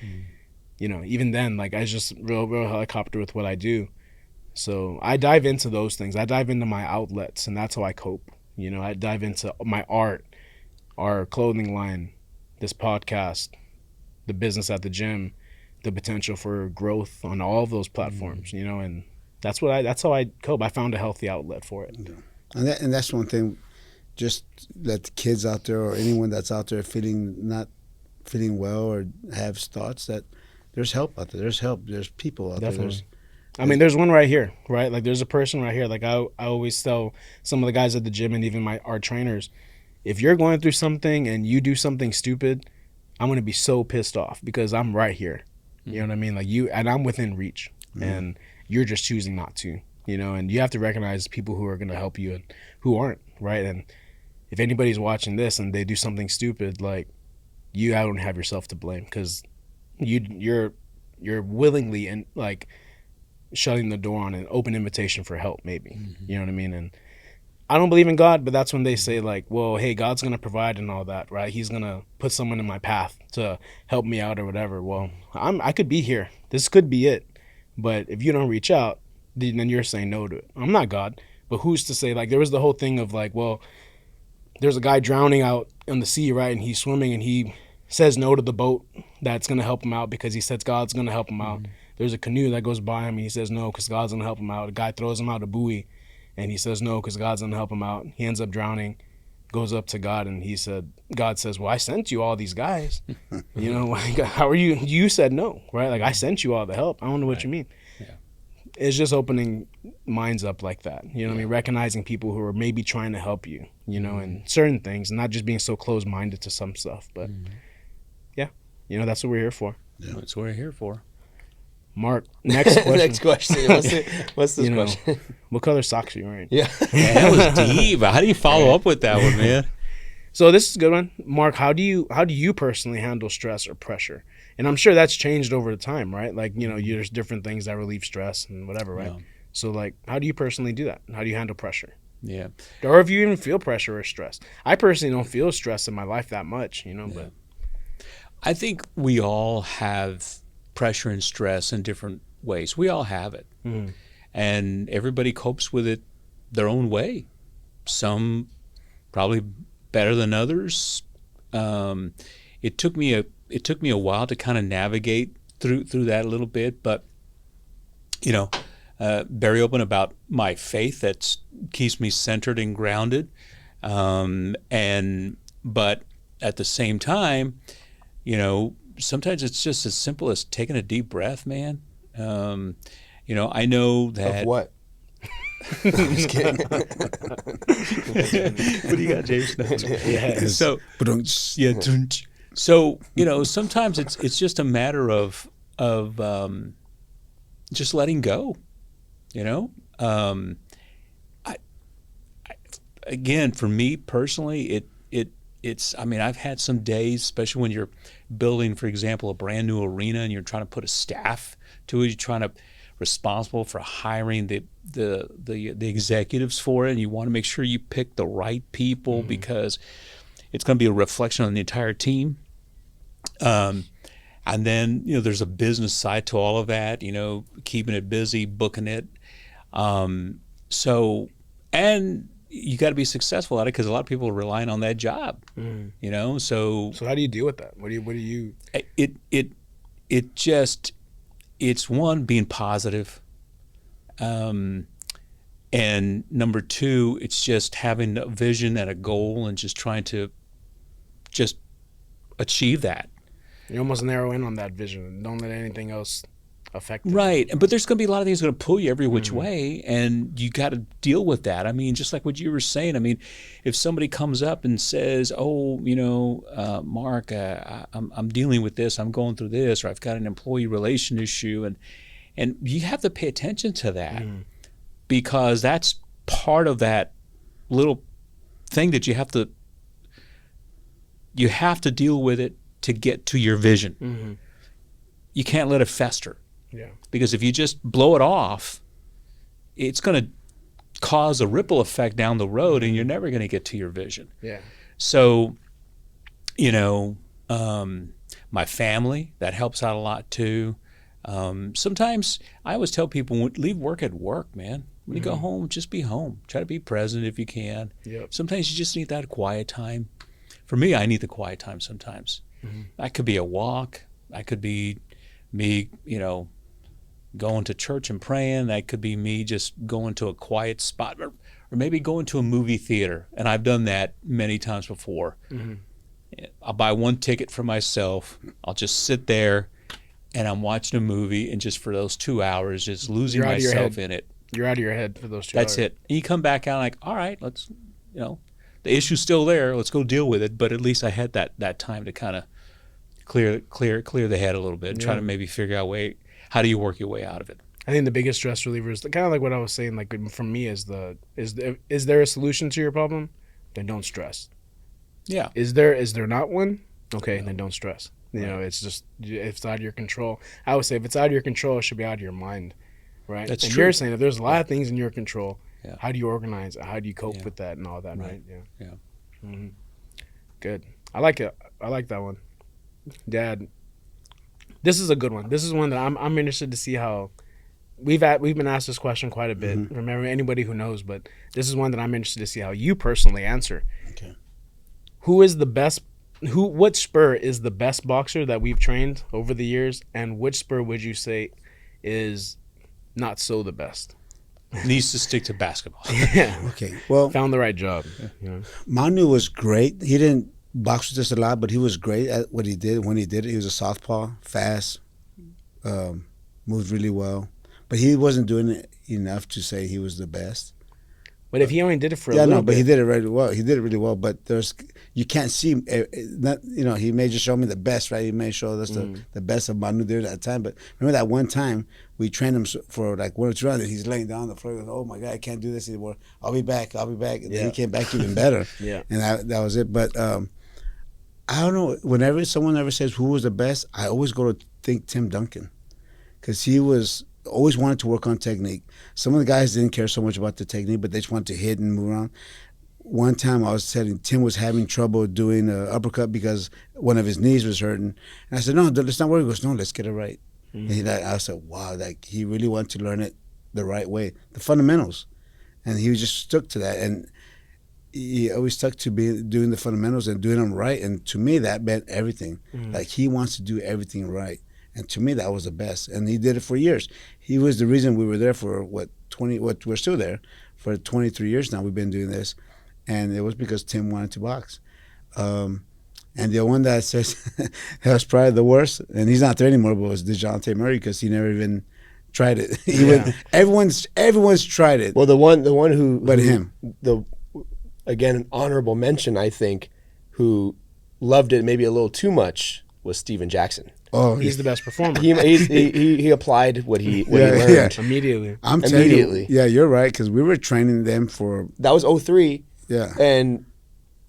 you know, even then, like I was just real helicopter with what I do. So I dive into those things. I dive into my outlets, and that's how I cope. You know, I dive into my art, our clothing line, this podcast, the business at the gym, the potential for growth on all of those platforms. You know, and that's how I cope. I found a healthy outlet for it. And that's one thing. Just let the kids out there or anyone that's out there not feeling well or have thoughts that there's help out there. There's help. There's people out Definitely. there. I mean, there's one right here, right? Like, there's a person right here. Like, I always tell some of the guys at the gym and even our trainers, if you're going through something and you do something stupid, I'm going to be so pissed off because I'm right here. You know what I mean? Like, and I'm within reach, and you're just choosing not to, you know? And you have to recognize people who are going to help you and who aren't, right? And if anybody's watching this and they do something stupid, like, you don't have yourself to blame because you're willingly and like shutting the door on an open invitation for help, maybe. You know what I mean? And I don't believe in God, but that's when they say like, well, hey, God's gonna provide and all that, right? He's gonna put someone in my path to help me out or whatever. Well, I could be here. This could be it. But if you don't reach out, then you're saying no to it. I'm not God, but who's to say? Like, there was the whole thing of like, well, there's a guy drowning out in the sea, right? And he's swimming and he says no to the boat that's going to help him out because he says God's going to help him out. There's a canoe that goes by him and he says no because God's going to help him out. A guy throws him out a buoy and he says no because God's going to help him out. He ends up drowning, goes up to God, and God says, well, I sent you all these guys. You know, like, how are you? You said no, right? Like, I sent you all the help. I don't know what you mean. It's just opening minds up like that. You know what I mean? Recognizing people who are maybe trying to help you, you know, and certain things, and not just being so closed-minded to some stuff. But, yeah, you know, that's what we're here for. Yeah. That's what we're here for. Mark, next question. Next question. What's this question? What color socks are you wearing? Yeah. Man, that was deep. How do you follow up with that one, man? So this is a good one. Mark, how do you personally handle stress or pressure? And I'm sure that's changed over the time, right? Like, you know, there's different things that relieve stress and whatever, right? Yeah. So, like, how do you personally do that? How do you handle pressure? Yeah. Or if you even feel pressure or stress. I personally don't feel stress in my life that much, you know, but I think we all have pressure and stress in different ways. We all have it. And everybody copes with it their own way. Some probably better than others. It took me a while to kind of navigate through that a little bit, but you know, very open about my faith that keeps me centered and grounded, but at the same time, you know, sometimes it's just as simple as taking a deep breath, man. You know, I know that. Of what? I'm just kidding. What do you got, James? Yeah. So you know, sometimes it's just a matter of just letting go. You know, again, for me personally, it's. I mean, I've had some days, especially when you're building, for example, a brand new arena and you're trying to put a staff to it. You're trying to responsible for hiring the executives for it, and you want to make sure you pick the right people because it's going to be a reflection on the entire team. And then, you know, there's a business side to all of that, you know, keeping it busy, booking it. So, and you got to be successful at it because a lot of people are relying on that job, you know? So how do you deal with that? What do you? It's one, being positive. And number two, it's just having a vision and a goal and just trying to just achieve that. You almost narrow in on that vision. Don't let anything else affect it. Right. But there's going to be a lot of things going to pull you every which way, and you got to deal with that. I mean, just like what you were saying, I mean, if somebody comes up and says, oh, you know, Mark, I'm dealing with this, I'm going through this, or I've got an employee relation issue, and you have to pay attention to that because that's part of that little thing that you have to you have to deal with it to get to your vision. Mm-hmm. You can't let it fester. Yeah. Because if you just blow it off, it's going to cause a ripple effect down the road, and you're never going to get to your vision. Yeah. So, you know, my family, that helps out a lot too. Sometimes I always tell people, leave work at work, man. When you go home, just be home. Try to be present if you can. Yep. Sometimes you just need that quiet time. For me, I need the quiet time sometimes. That could be a walk. That could be me, you know, going to church and praying. That could be me just going to a quiet spot, or maybe going to a movie theater. And I've done that many times before. I'll buy one ticket for myself. I'll just sit there and I'm watching a movie, and just for those 2 hours, just losing You're out of your myself head. in it. You're out of your head for those 2 That's hours. it. And you come back out like, all right, let's, you know, the issue's still there. Let's go deal with it. But at least I had that time to kind of clear the head a little bit, and try to maybe figure out how do you work your way out of it. I think the biggest stress reliever is kind of like what I was saying. Like for me, is there a solution to your problem? Then don't stress. Yeah. Is there not one? Okay, then don't stress. You know, it's just, if it's out of your control. I would say if it's out of your control, it should be out of your mind, right? That's and true. you're saying if there's a lot of things in your control, Yeah. how do you organize it? How do you cope with that and all that, right? Yeah. Mm-hmm. Good. I like it. I like that one. Dad, this is a good one. This is one that I'm interested to see how we've been asked this question quite a bit. Remember, anybody who knows, but this is one that I'm interested to see how you personally answer. Okay. What spur is the best boxer that we've trained over the years, and which spur would you say is not so the best? Needs to stick to basketball. Yeah. Okay. Well, Found the right job. You know? Manu was great. He didn't box with us a lot, but he was great at what he did. When he did it, he was a southpaw, fast, moved really well. But he wasn't doing it enough to say he was the best. But if he only did it for a Yeah, little no, but bit, he did it really well. He did it really well. But you can't see, not, you know, he may just show me the best, right? He may show us the best of Manu there at that time. But remember that one time we trained him for like 1 or 2 rounds, and he's laying down on the floor. Going, oh my God, I can't do this anymore. I'll be back. And then he came back even better. Yeah. And that was it. But I don't know. Whenever someone ever says who was the best, I always go to think Tim Duncan, because he was always wanted to work on technique. Some of the guys didn't care so much about the technique, but they just wanted to hit and move around. One time I was saying Tim was having trouble doing an uppercut because one of his knees was hurting. And I said, no, let's not worry. He goes, no, let's get it right. And I said, wow, like he really wanted to learn it the right way, the fundamentals. And he just stuck to that. And he always stuck to doing the fundamentals and doing them right. And to me, that meant everything. Like he wants to do everything right. And to me, that was the best. And he did it for years. He was the reason we were there for, we're still there. For 23 years now, we've been doing this. And it was because Tim wanted to box. And the one that says that was probably the worst, and he's not there anymore, but was DeJounte Murray, because he never even tried it. Everyone's tried it. Well, the one who, But him. Again, an honorable mention, I think, who loved it maybe a little too much was Steven Jackson. Oh, he's the best performer. He applied what he learned Immediately. I'm telling you, yeah, you're right, because we were training them for. That was 03. Yeah. And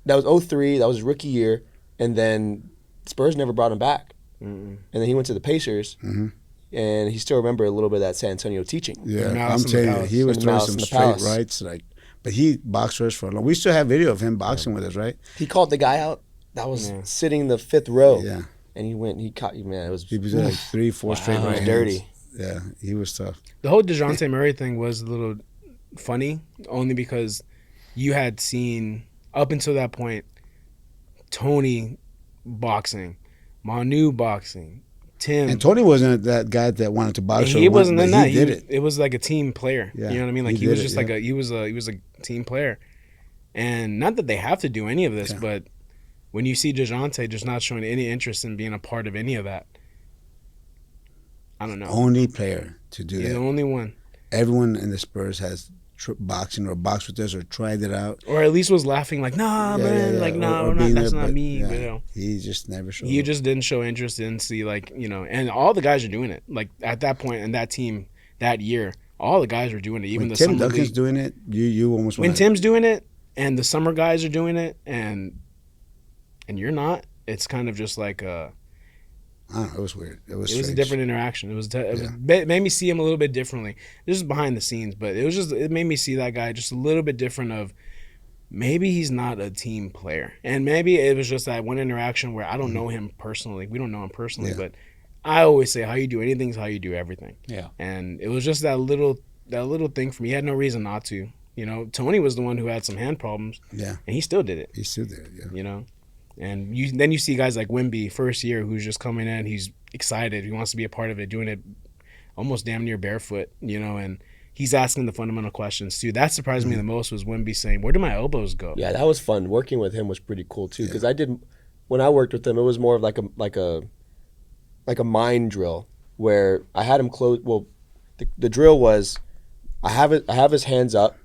that was 03. That was his rookie year. And then Spurs never brought him back. And then he went to the Pacers. And he still remembered a little bit of that San Antonio teaching. Yeah, Malice I'm in the telling you, Palace. he was And throwing Malice some in the straight Palace. rights, but he boxed for us for a long. We still have video of him boxing with us, right? He called the guy out that was sitting in the 5th row. Yeah. And he caught you, man. It was He was like 3, 4 straight it was right hands. dirty. Yeah, he was tough. The whole DeJounte Murray thing was a little funny, only because you had seen, up until that point, Tony boxing, Manu boxing, Tim. And Tony wasn't that guy that wanted to box. He wasn't in that. He did it. It was like a team player. Yeah, You know what I mean? Like he he was did just it, like yeah. he was a team player. And not that they have to do any of this, but when you see DeJounte just not showing any interest in being a part of any of that, I don't know. Only player to do He's that. the only one. Everyone in the Spurs has boxing or boxed with us or tried it out. Or at least was laughing like, nah, man, like, nah, or we're not, being that's there, not but, me. yeah, You know, he just never showed he up. just didn't show interest, didn't see, like, you know, and all the guys are doing it. Like at that point in that team that year, all the guys were doing it. Even When the Tim summer Duncan's league. doing it, you almost When want Tim's doing it, and the summer guys are doing it, and and you're not, it's kind of just like I don't know. It was weird. It was a strange. different interaction. It made me see him a little bit differently. This is behind the scenes, but it made me see that guy just a little bit different. Of maybe he's not a team player, and maybe it was just that one interaction where I don't know him personally. We don't know him personally, but I always say how you do anything's how you do everything. Yeah. And it was just that little thing for me. He had no reason not to. You know, Tony was the one who had some hand problems. Yeah. And he still did it. He still did. Yeah. You know, and then you see guys like Wimby, first year, who's just coming in. He's excited. He wants to be a part of it, doing it almost damn near barefoot. You know, and he's asking the fundamental questions too. That surprised me the most was Wimby saying, "Where do my elbows go?" Yeah, that was fun. Working with him was pretty cool too. Because when I worked with him, it was more of like a mind drill where I had him close. Well, the drill was I have his hands up,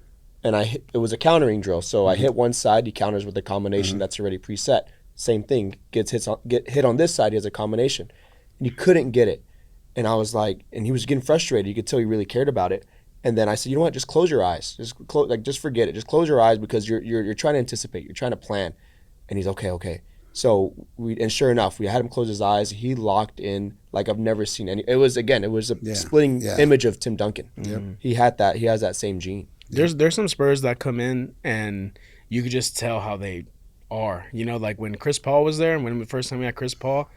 and it was a countering drill. So I hit one side, he counters with a combination that's already preset. Same thing, get hit on this side, he has a combination, and he couldn't get it. And I was like, and he was getting frustrated. You could tell he really cared about it. And then I said, you know what? Just close your eyes. Just forget it. Just close your eyes because you're trying to anticipate. You're trying to plan. And he's okay. So and sure enough, we had him close his eyes. He locked in like I've never seen any. It was a splitting image of Tim Duncan. Yep. He had that. He has that same gene. There's some Spurs that come in and you could just tell how they are. You know, like when Chris Paul was there and when the first time we had Chris Paul,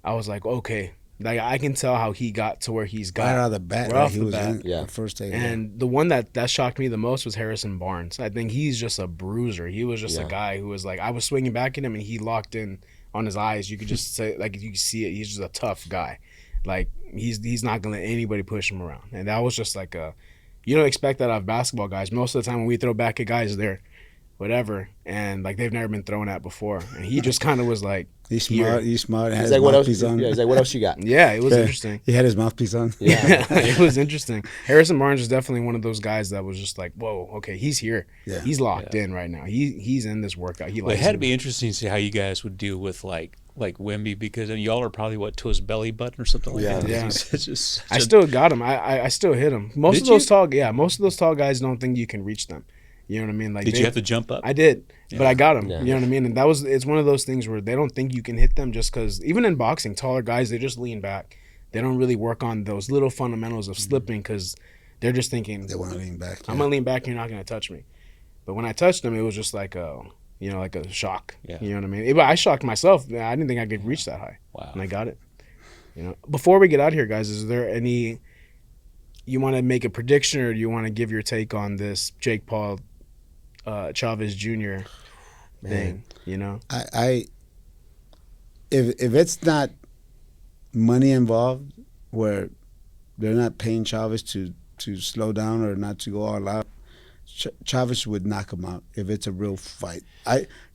I was like, okay. Like I can tell how he got to where he's got. Right out of the bat. Right off he the was bat. in the first day. And the one that shocked me the most was Harrison Barnes. I think he's just a bruiser. He was just a guy who was like, I was swinging back at him and he locked in on his eyes. You could just say, like, you could see it. He's just a tough guy. Like he's not gonna let anybody push him around. And that was just like you don't expect that out of basketball guys. Most of the time when we throw back at guys, they're whatever, and like they've never been thrown at before. And he just kind of was like, he's smart. He's smart. He's like, what else? Yeah, he's like, what else you got? Yeah, it was interesting. He had his mouthpiece on. Yeah, it was interesting. Harrison Barnes is definitely one of those guys that was just like, whoa, okay, he's here. Yeah. He's locked in right now. He's in this workout. It had to be interesting to see how you guys would deal with like Wemby, because y'all are probably to his belly button or something like that. Yeah. It's just I still got him. I still hit him. Most of those tall guys don't think you can reach them. You know what I mean? Like, did you have to jump up? I did, but I got him. Yeah. You know what I mean? And it's one of those things where they don't think you can hit them just because even in boxing, taller guys, they just lean back. They don't really work on those little fundamentals of slipping because they're just thinking, they want to lean back. I'm going to lean back, you're not going to touch me. But when I touched him, it was just like like a shock. Yeah. You know what I mean? I shocked myself. I didn't think I could reach that high. Wow. And I got it. You know, before we get out here, guys, is there any, you want to make a prediction or do you want to give your take on this Jake Paul Chavez Jr. thing? You know, if it's not money involved, where they're not paying Chavez to slow down or not to go all out, Chavez would knock him out if it's a real fight.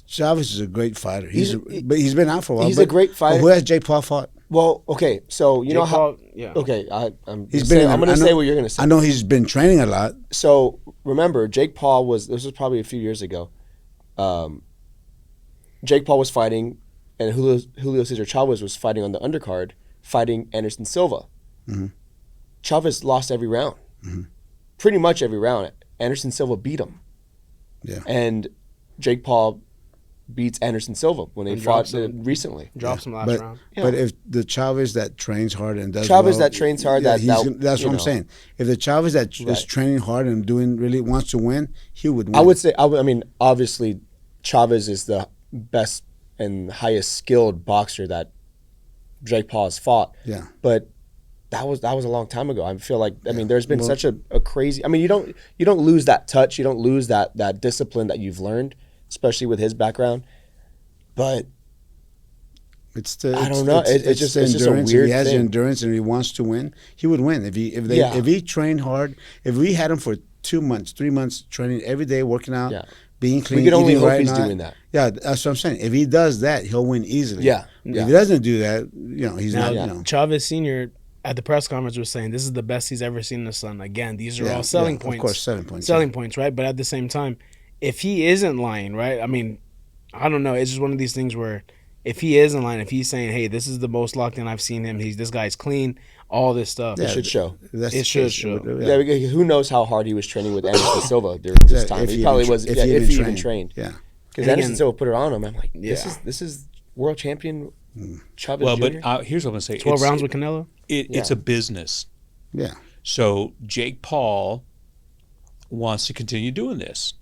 Chavez is a great fighter. But he's been out for a while. He's a great fighter. Who has Jake Paul fought? Well, okay, so you know how. Yeah. Okay, I'm going to say what you're going to say. I know he's been training a lot. So remember, Jake Paul this was probably a few years ago. Jake Paul was fighting, and Julio Cesar Chavez was fighting on the undercard, fighting Anderson Silva. Mm-hmm. Chavez lost every round, pretty much every round. Anderson Silva beat him. Yeah, and Jake Paul beats Anderson Silva when they fought recently. Drops him last round. Yeah. But if the Chavez that trains hard and does that trains hard, that's what I'm saying. If the Chavez that is training hard and really wants to win, he would win. I would say, I mean, obviously, Chavez is the best and highest skilled boxer that Jake Paul has fought. Yeah. But that was a long time ago. I feel like, I mean, there's been such a crazy, I mean, you don't lose that touch, you don't lose that discipline that you've learned, especially with his background, but I don't know. It's just a weird thing. If he has endurance and he wants to win, he would win. If he trained hard, if we had him for 2 months, 3 months training every day, working out, being clean, we can only hope he's doing that. Yeah, that's what I'm saying. If he does that, he'll win easily. Yeah. If he doesn't do that, he's not. Chavez Sr. at the press conference was saying this is the best he's ever seen in the sun. Again, these are all selling points. Of course, selling points. Selling points, right? But at the same time, if he isn't lying, right? I mean, I don't know. It's just one of these things where if he isn't lying, if he's saying, hey, this is the most locked in I've seen him, this guy's clean, all this stuff. It should show. It should show. Yeah, who knows how hard he was training with Anderson Silva during this time. He probably was, if he even trained. Yeah. Because And Anderson again- Silva put it on him. I'm like, Yeah. this is world champion Chavez Well, Jr. but here's what I'm going to say. 12 It's- rounds with Canelo. It's a business. Yeah. So Jake Paul wants to continue doing this.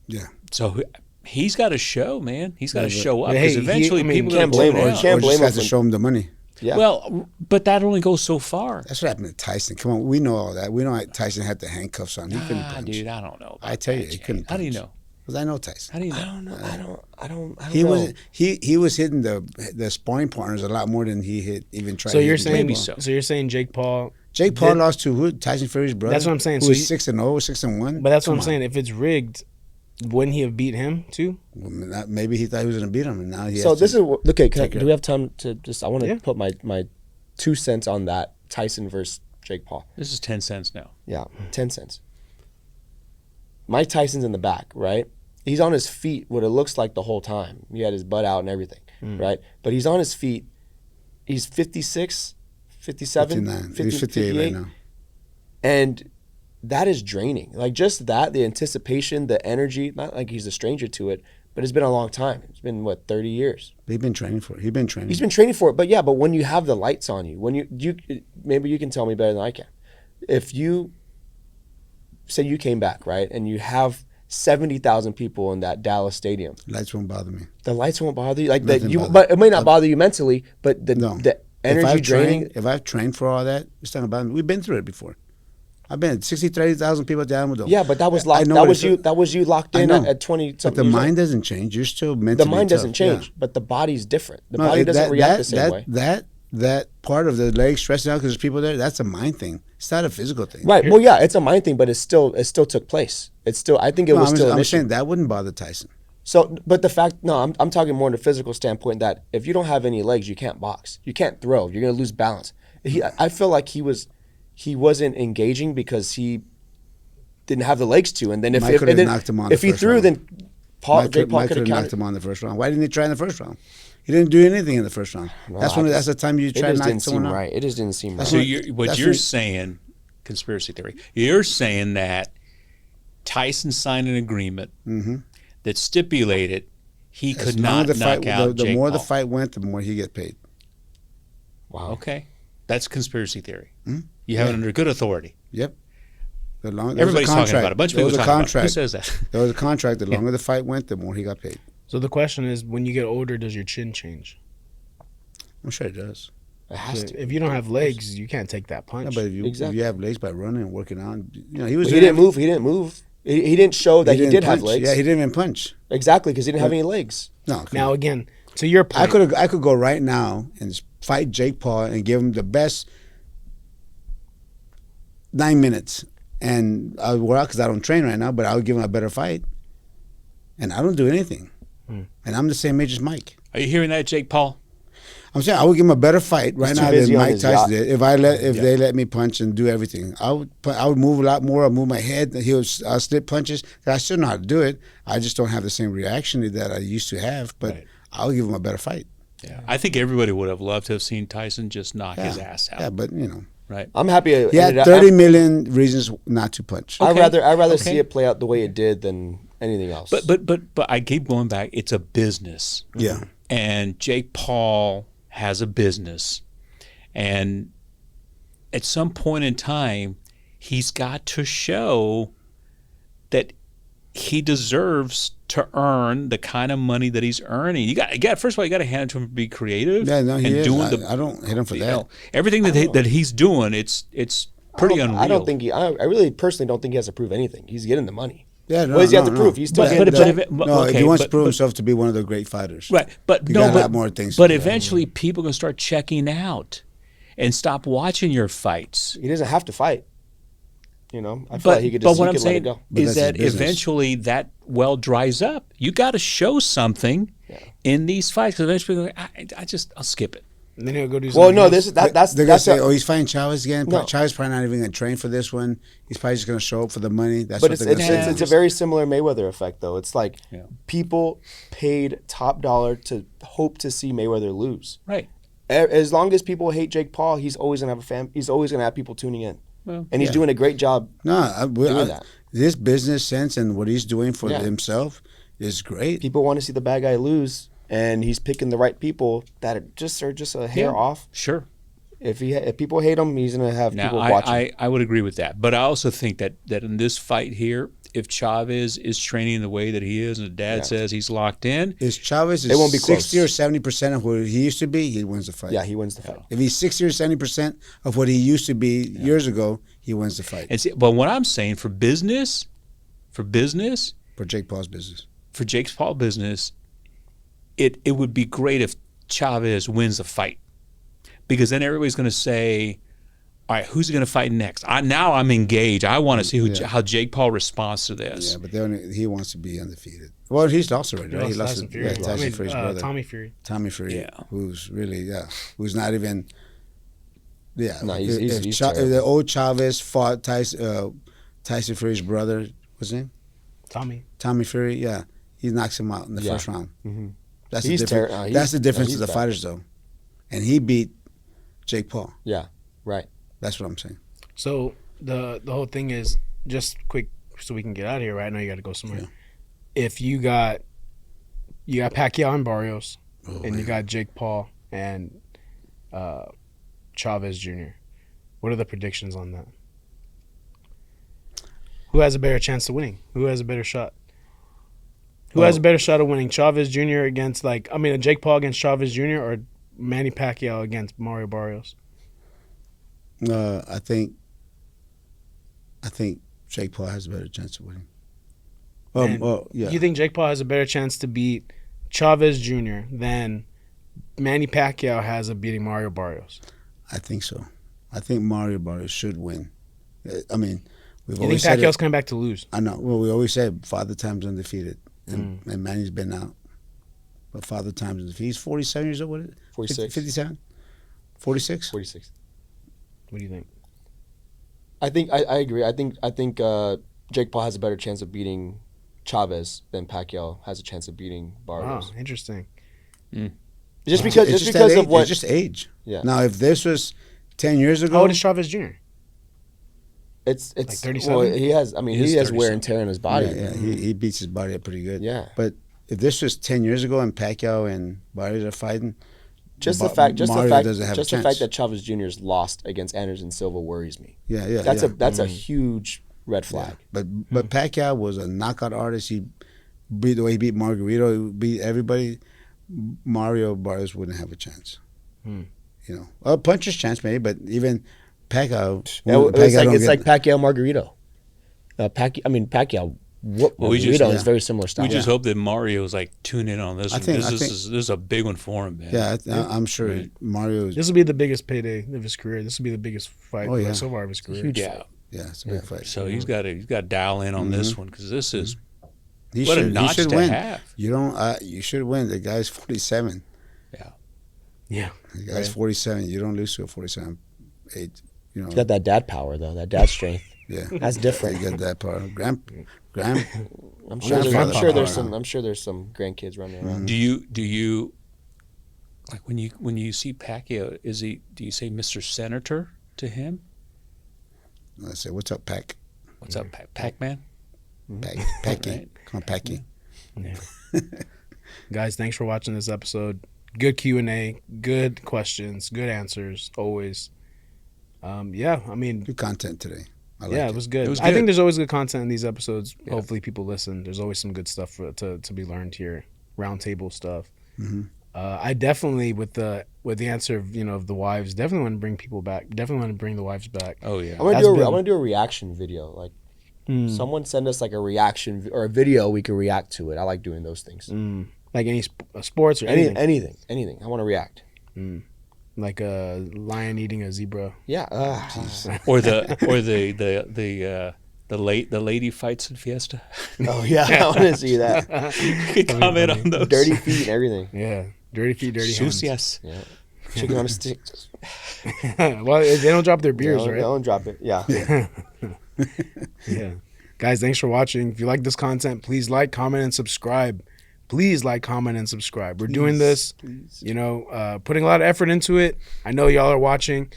Yeah. So he's got to show, man. He's got to Yeah, but- show up Hey, because he- eventually I mean, people are can't going to blame him. tune Can't out. Or blame just him have to for- show him the money. Yeah. Well, but that only goes so far. That's what happened to Tyson. Come on, we know all that. We know Tyson had the handcuffs on. He couldn't punch. Dude, I don't know. I tell you, he couldn't punch. How do you know? Because I know Tyson. How do you know? I don't know. I don't He know. was he was hitting the sparring partners a lot more than he hit even tried. So you're hitting saying Maybe Jake Paul. so. So you're saying Jake Paul. Jake Paul did- lost to who? Tyson Fury's brother. That's what I'm saying. Who So was you- 6-0, 6-1. But that's what Come I'm saying. If it's rigged, wouldn't he have beat him too? Well, maybe he thought he was going to beat him, and now he. So has this to, is okay. take Do it. we have time to just? I want to Yeah. put my 2 cents on that Tyson versus Jake Paul. This is 10 cents now. Yeah, 10 cents. Mike Tyson's in the back, right? He's on his feet what it looks like the whole time. He had his butt out and everything, right? But he's on his feet. He's 56, 57, 59. 50, He's 58 right 58. now. And that is draining. Like just that, the anticipation, the energy, not like he's a stranger to it, but it's been a long time. It's been, what, 30 years? He's been training for it. He's been training. He's been training for it. But yeah, but when you have the lights on you, when you maybe you can tell me better than I can. If you say you came back, right, and you have 70,000 people in that Dallas stadium, Lights won't bother me. the lights won't bother you. Like that, Nothing you, bothers- but it may not bother you mentally. But the No. the energy draining. If I've trained for all that, it's not about me. We've been through it before. I've been 30,000 people at the Alamo Dome. Yeah, but that was I locked. know That what was it's- you. That was you locked I in know. at 20 But something. the years mind old. doesn't change. You're still The mentally mind doesn't tough. Yeah. change, but the body's different. The No, body doesn't react the same way. That part of the leg stressing out because there's people there, that's a mind thing. It's not a physical thing. Right. Well, yeah, it's a mind thing, but it still took place. It's still. I think it No, was still an I'm issue. saying that wouldn't bother Tyson. So, but the fact, no, I'm talking more in a physical standpoint that if you don't have any legs, you can't box. You can't throw. You're going to lose balance. I feel like he wasn't engaging because he didn't have the legs to. And then if Mike if, could and have then knocked him on if the he first threw, round. then Jake Paul Mike could have knocked counted. him on the first round. Why didn't he try in the first round? He didn't do anything in the first round. That's the time you It try to just knock didn't someone seem out. right. It just didn't seem right. That's So what- you're saying, conspiracy theory, you're saying that Tyson signed an agreement that stipulated he As could long not as the knock fight, out the Jake more Paul. the fight went, the more he get paid. Wow. Okay. That's conspiracy theory. You have it under good authority. Yep. The long, Everybody's talking about it. A bunch of people There was a talking about it. Who contract. says that? There was a contract. The longer the fight went, the more he got paid. So the question is, when you get older, does your chin change? I'm sure it does. It has to. If you don't have legs, you can't take that Yeah, punch. but if you Exactly. have legs by running and working out, he was. But he didn't move. He didn't move. He didn't show that he didn't did have punch. legs. Yeah, he didn't even punch. Exactly, because he didn't have any legs. No. come Now on. again, to your point, I could go right now and fight Jake Paul and give him the best 9 minutes, and I would work out because I don't train right now, but I would give him a better fight, and I don't do anything, and I'm the same age as Mike. Are you hearing that, Jake Paul? I'm saying I would give him a better fight right He's now too busy than on Mike his Tyson yacht. did. If they let me punch and do everything, I would move a lot more. I'll move my head. I'll slip punches. I still know how to do it. I just don't have the same reaction that I used to have. But Right. I'll give him a better fight. Yeah. I think everybody would have loved to have seen Tyson just knock his ass out. Yeah, but Right. I'm happy. he had 30 million reasons not to punch. I'd rather Okay. see it play out the way it did than anything else. But I keep going back. It's a business. Yeah. And Jake Paul has a business. And at some point in time, he's got to show that he deserves to earn the kind of money that he's earning. You got first of all, you got to hand it to him to be creative. Yeah, no, he and is. doing I don't hit him for you that. know, everything that he's doing. It's pretty unreal. I don't think I really personally don't think he has to prove anything. He's getting the money. Yeah, no, What does he have no, to no. prove? He's still But- getting but- the but check. if it- No, if okay, he wants to but- prove but- himself to be one of the great fighters. Right, but You no, got a but, lot more things to but do. eventually people are gonna start checking out and stop watching your fights. He doesn't have to fight. I feel like he could but just what he I'm could let it saying go. But is that's his that business. eventually that well dries up. You got to show something in these fights because eventually you're like, I'll skip it. and then he'll go do Well, something no, else. that's They're gonna that's say, a- "Oh, he's fighting Chavez again." No. Chavez probably not even gonna train for this one. He's probably just gonna show up for the money. That's But what it's they're gonna say. it's a very similar Mayweather effect, though. It's like Yeah. people paid top dollar to hope to see Mayweather lose. Right. As long as people hate Jake Paul, he's always gonna have a fan. He's always gonna have people tuning in, and he's doing a great job. No, that. this business sense and what he's doing for Yeah. himself is great. People want to see the bad guy lose, and he's picking the right people that are just a hair off. Sure. If people hate him, he's gonna have Now, people watching. I would agree with that. But I also think that in this fight here, if Chavez is training the way that he is, and the dad says he's locked in, If Chavez is It won't be 60 close. or 70% of what he used to be, he wins the fight. Yeah, he wins the fight. If he's 60 or 70% of what he used to be years ago, he wins the fight. and see, but what I'm saying for business, For Jake Paul's business. for Jake's Paul business, it would be great if Chavez wins the fight, because then everybody's going to say, all right, who's going to fight next? Now I'm engaged. I want to see how Jake Paul responds to this. Yeah, but he wants to be undefeated. Well, he's lost already, right? He lost Tyson to Fury. Tyson Fury's brother. Tommy Fury. Tommy Fury, Yeah. who's really, who's not even, No, if he's if the terrible. old Chavez fought Tyson Fury's brother, what's his name? Tommy Fury, he knocks him out in the first round. Mm-hmm. That's He's the difference. That's the difference he's of the bad. fighters, though. And he beat Jake Paul. Yeah, right. That's what I'm saying. So the whole thing is just quick, so we can get out of here. Right, I know you got to go somewhere. Yeah. If you got Pacquiao and Barrios, and you man. got Jake Paul and Chavez Jr., what are the predictions on that? Who has a better chance of winning? Who has a better shot? Who has a better shot of winning? Chavez Jr. against Jake Paul against Chavez Jr. or Manny Pacquiao against Mario Barrios? I think Jake Paul has a better chance of winning. And Yeah. You think Jake Paul has a better chance to beat Chavez Jr. than Manny Pacquiao has of beating Mario Barrios? I think so. I think Mario Barrios should win. I mean, we've You think always said Pacquiao's it. coming back to lose? I know. Well, we always said Father Time's undefeated, and Manny's been out. But Father Time's undefeated. He's 47 years old. What is it? 46. 57? 46? 46. What do you think? I think I agree. I think Jake Paul has a better chance of beating Chavez than Pacquiao has a chance of beating Barrios. Wow, interesting. Just because It's because that of age. what It's just age. Yeah. Now, if this was 10 years ago, How old is Chavez Jr.? it's Like 37? well, he has He's wear 37. and tear in his body. yeah, he beats his body up pretty good. Yeah. But if this was 10 years ago and Pacquiao and Barrios are fighting, Just Ba- the fact Mario doesn't have a just the chance. fact that Chavez Jr.'s lost against Anderson Silva worries me. yeah. That's a huge red flag. But Pacquiao was a knockout artist. He beat the way he beat Margarito, he beat everybody. Mario Barrios wouldn't have a chance. You know, a puncher's chance maybe, but even Pacquiao. It's like Pacquiao Margarito. Pacquiao whooped Well, we Margarito. just- It's very similar style. We just hope that Mario's like tune in on this one. think- This is a big one for him, man. Yeah, I'm sure Right. Mario. This will be the biggest payday of his career. This will be the biggest fight Oh, yeah. so far of his career. Yeah. Yeah, it's a big fight. So he's got to dial in on this one, because this is He what a should, notch he should to win. have. You don't. You should win. The guy's 47. Yeah. The guy's 47. You don't lose to a 47. Age. You know. He's got that dad power though, that dad strength. Yeah, That's different. You got that part. Grand. I'm sure there's some grandkids running around. Do you like when you see Pacquiao? Do you say Mr. Senator to him? I say, what's up, Pac? What's up, Pac-Man? Packy. Right. Come on, Packy. Guys, thanks for watching this episode. Good Q&A, good questions, good answers, always. Good content today. I like It was good. It was I good. think there's always good content in these episodes. Hopefully people listen. There's always some good stuff to be learned here. Roundtable stuff. I definitely, with the answer of the wives, definitely want to bring people back. Definitely want to bring the wives back. Oh yeah. I want That's to been- do a reaction video. Like someone send us like a reaction or a video we can react to it. I like doing those things. Like any sports or anything. Anything. I want to react. Like a lion eating a zebra. Yeah. Or the lady fights in Fiesta. Oh yeah, I want to see that. You can comment on those. Dirty feet and everything. Yeah. Dirty feet, dirty hands. Sucias. Yeah. Chicken on a stick. Well, they don't drop their beers, right? Don't drop it. Yeah. Yeah. Guys, thanks for watching. If you like this content, please like, comment, and subscribe. Please like, comment, and subscribe. We're doing this, putting a lot of effort into it. I know y'all are watching.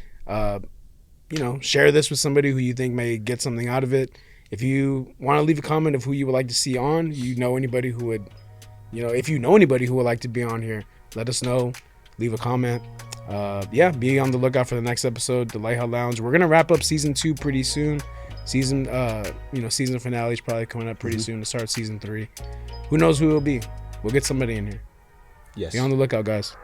Share this with somebody who you think may get something out of it. If you want to leave a comment of who you would like to see on, you know anybody who would, if you know anybody who would like to be on here, let us know. Leave a comment. Be on the lookout for the next episode, the Leija Lounge. We're gonna wrap up season 2 pretty soon. Season finale is probably coming up pretty soon to start season 3. Who knows who it'll be? We'll get somebody in here. Yes. Be on the lookout, guys.